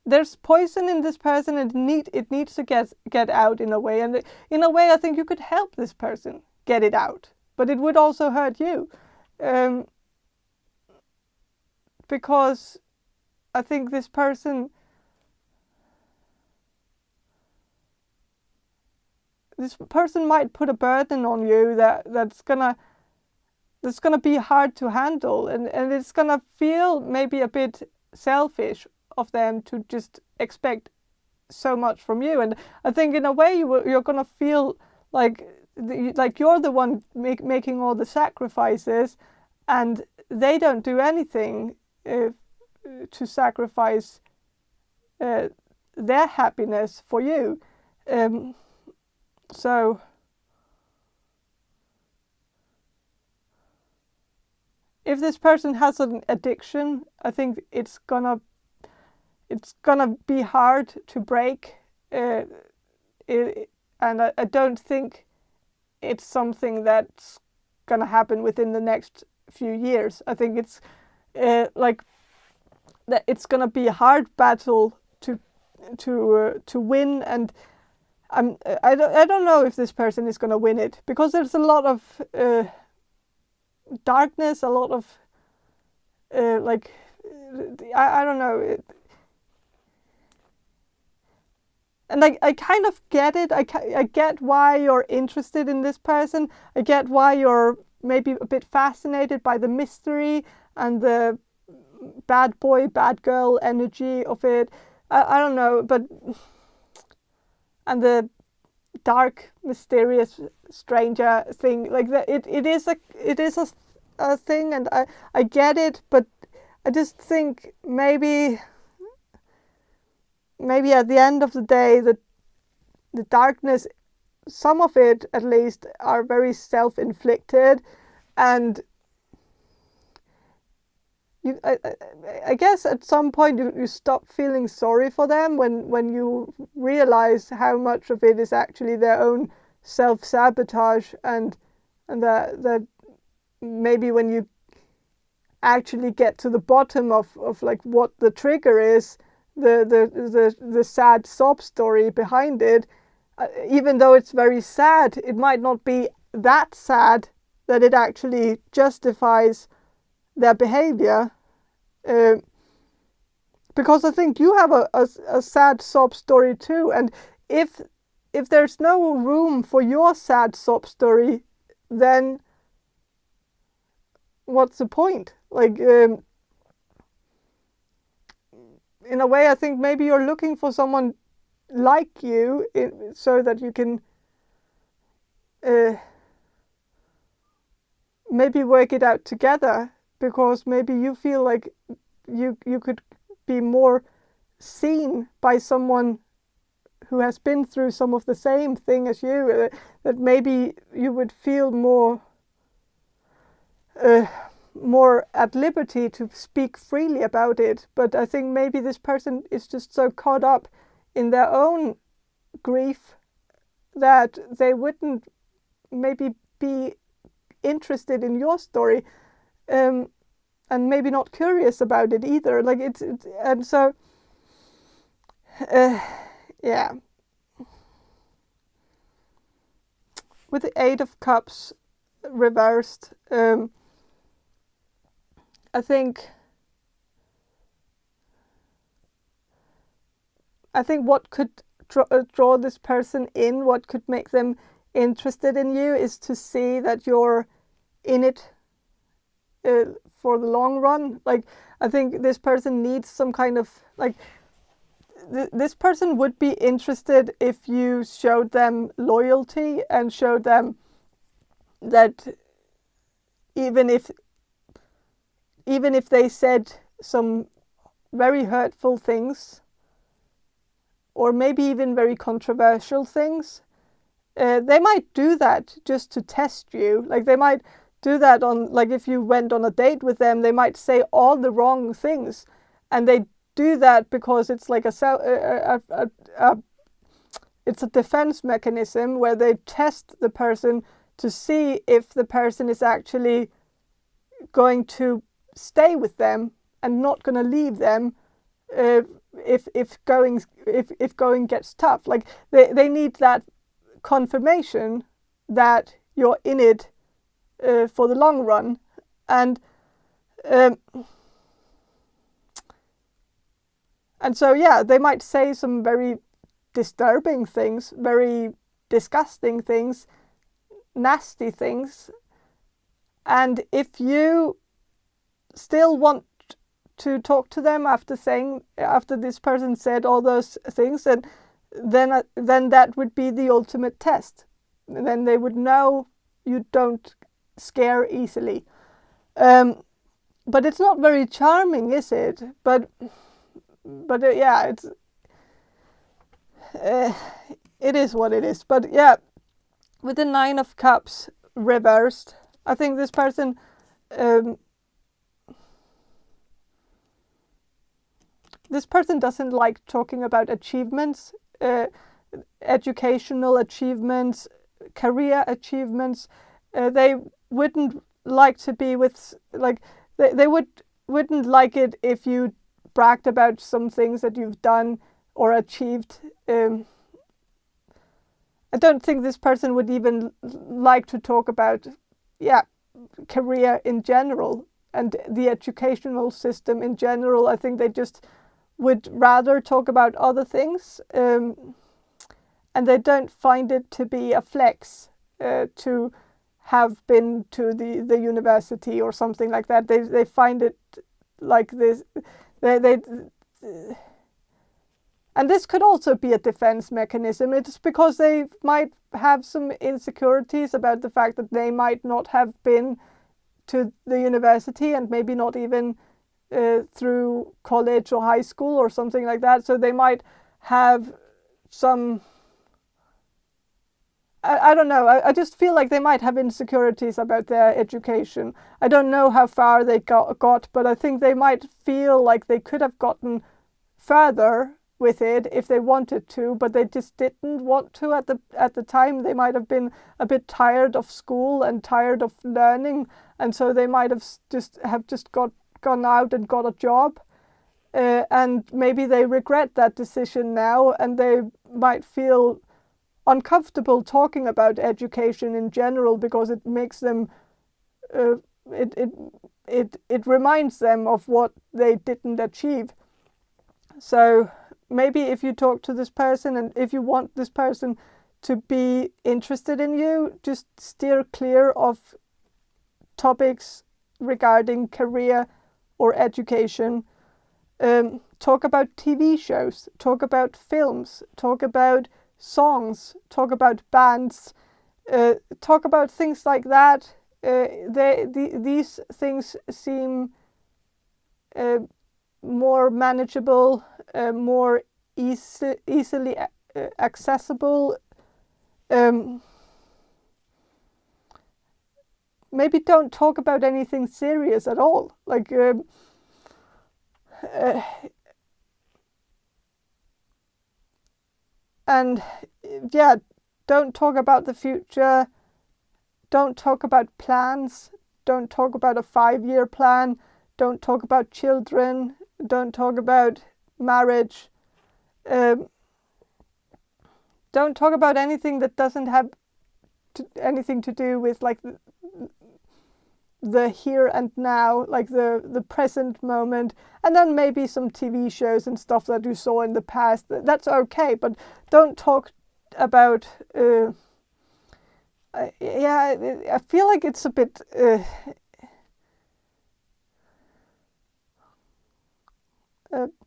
there's poison in this person, and it needs to get out in a way. And in a way, I think you could help this person get it out, but it would also hurt you, because I think this person might put a burden on you that's gonna be hard to handle, and it's gonna feel maybe a bit selfish of them to just expect so much from you. And I think in a way you're gonna feel like you're the one making all the sacrifices, and they don't do anything to sacrifice their happiness for you. So if this person has an addiction, I think it's gonna be hard to break, and I don't think it's something that's gonna happen within the next few years. I think it's like that it's gonna be a hard battle to win, and I don't know if this person is gonna win it, because there's a lot of darkness, a lot of I don't know. And I kind of get it. I get why you're interested in this person. I get why you're maybe a bit fascinated by the mystery and the bad boy, bad girl energy of it. I don't know, but and the dark, mysterious stranger thing, like that. It is a thing, and I get it, but I just think maybe at the end of the day, the darkness, some of it at least, are very self-inflicted, and I guess at some point you stop feeling sorry for them when you realize how much of it is actually their own self-sabotage, and that maybe when you actually get to the bottom of like what the trigger is, the sad sob story behind it, even though it's very sad, it might not be that sad that it actually justifies their behavior, because I think you have a sad sob story too, and if there's no room for your sad sob story, then what's the point? Like, in a way, I think maybe you're looking for someone like you, so that you can maybe work it out together, because maybe you feel like you could be more seen by someone who has been through some of the same thing as you, that maybe you would feel more at liberty to speak freely about it. But I think maybe this person is just so caught up in their own grief that they wouldn't maybe be interested in your story, and maybe not curious about it either. Like it's and so yeah. With the Eight of Cups reversed, I think what could draw this person in, what could make them interested in you, is to see that you're in it for the long run. Like, I think this person needs some kind of, like, this person would be interested if you showed them loyalty and showed them that even if they said some very hurtful things, or maybe even very controversial things, they might do that just to test you. Like, they might do that on, like, if you went on a date with them, they might say all the wrong things, and they do that because it's like it's a defense mechanism where they test the person to see if the person is actually going to stay with them and not going to leave them if going gets tough. Like, they need that confirmation that you're in it for the long run. And so, yeah, they might say some very disturbing things, very disgusting things, nasty things. And if you still want to talk to them after this person said all those things, then that would be the ultimate test. And then they would know you don't scare easily. But it's not very charming, is it? But yeah, it is what it is. But yeah, with the 9 of Cups reversed, I think this person doesn't like talking about achievements, educational achievements, career achievements. They wouldn't like to be with, like, they wouldn't like it if you bragged about some things that you've done or achieved. I don't think this person would even like to talk about, career in general and the educational system in general. I think they just would rather talk about other things, and they don't find it to be a flex to have been to the university or something like that. They find it like this. And this could also be a defense mechanism. It's because they might have some insecurities about the fact that they might not have been to the university, and maybe not even through college or high school or something like that. So they might have some, I don't know. I just feel like they might have insecurities about their education. I don't know how far they got, but I think they might feel like they could have gotten further with it if they wanted to, but they just didn't want to at the time. They might have been a bit tired of school and tired of learning, and so they might have just gone out and got a job, and maybe they regret that decision now, and they might feel uncomfortable talking about education in general because it makes them it reminds them of what they didn't achieve. So maybe if you talk to this person, and if you want this person to be interested in you, just steer clear of topics regarding career or education. Talk about TV shows, talk about films, talk about songs, talk about bands, talk about things like that. These things seem more manageable, more easily accessible. Maybe don't talk about anything serious at all. Like, and yeah, don't talk about the future. Don't talk about plans. Don't talk about a 5-year plan. Don't talk about children. Don't talk about marriage. Don't talk about anything that doesn't have anything to do with, like, the here and now, like the present moment. And then maybe some TV shows and stuff that you saw in the past. That's okay, but don't talk about I feel like it's a bit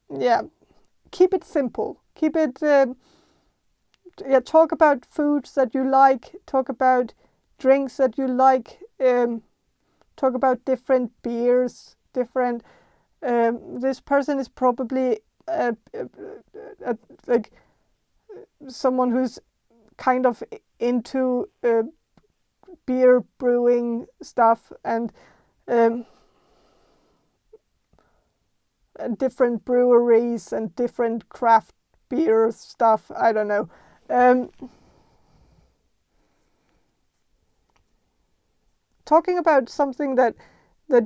yeah, keep it simple. Keep it, talk about foods that you like, talk about drinks that you like, talk about different beers, different, this person is probably like someone who's kind of into beer brewing stuff and different breweries and different craft beer stuff. I don't know. Talking about something that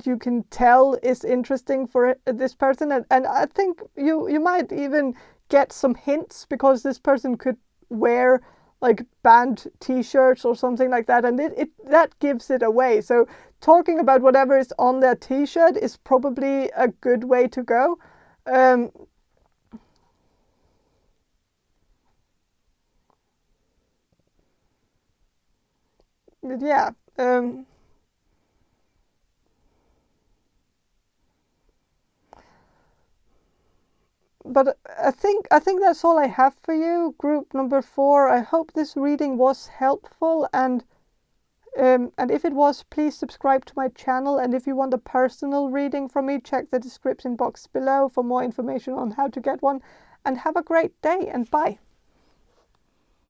you can tell is interesting for this person, and I think you might even get some hints, because this person could wear like band t-shirts or something like that, and it that gives it away. So talking about whatever is on their t-shirt is probably a good way to go. Yeah. But I think that's all I have for you, group number 4. I hope this reading was helpful, and if it was, please subscribe to my channel. And if you want a personal reading from me, check the description box below for more information on how to get one. And have a great day, and bye.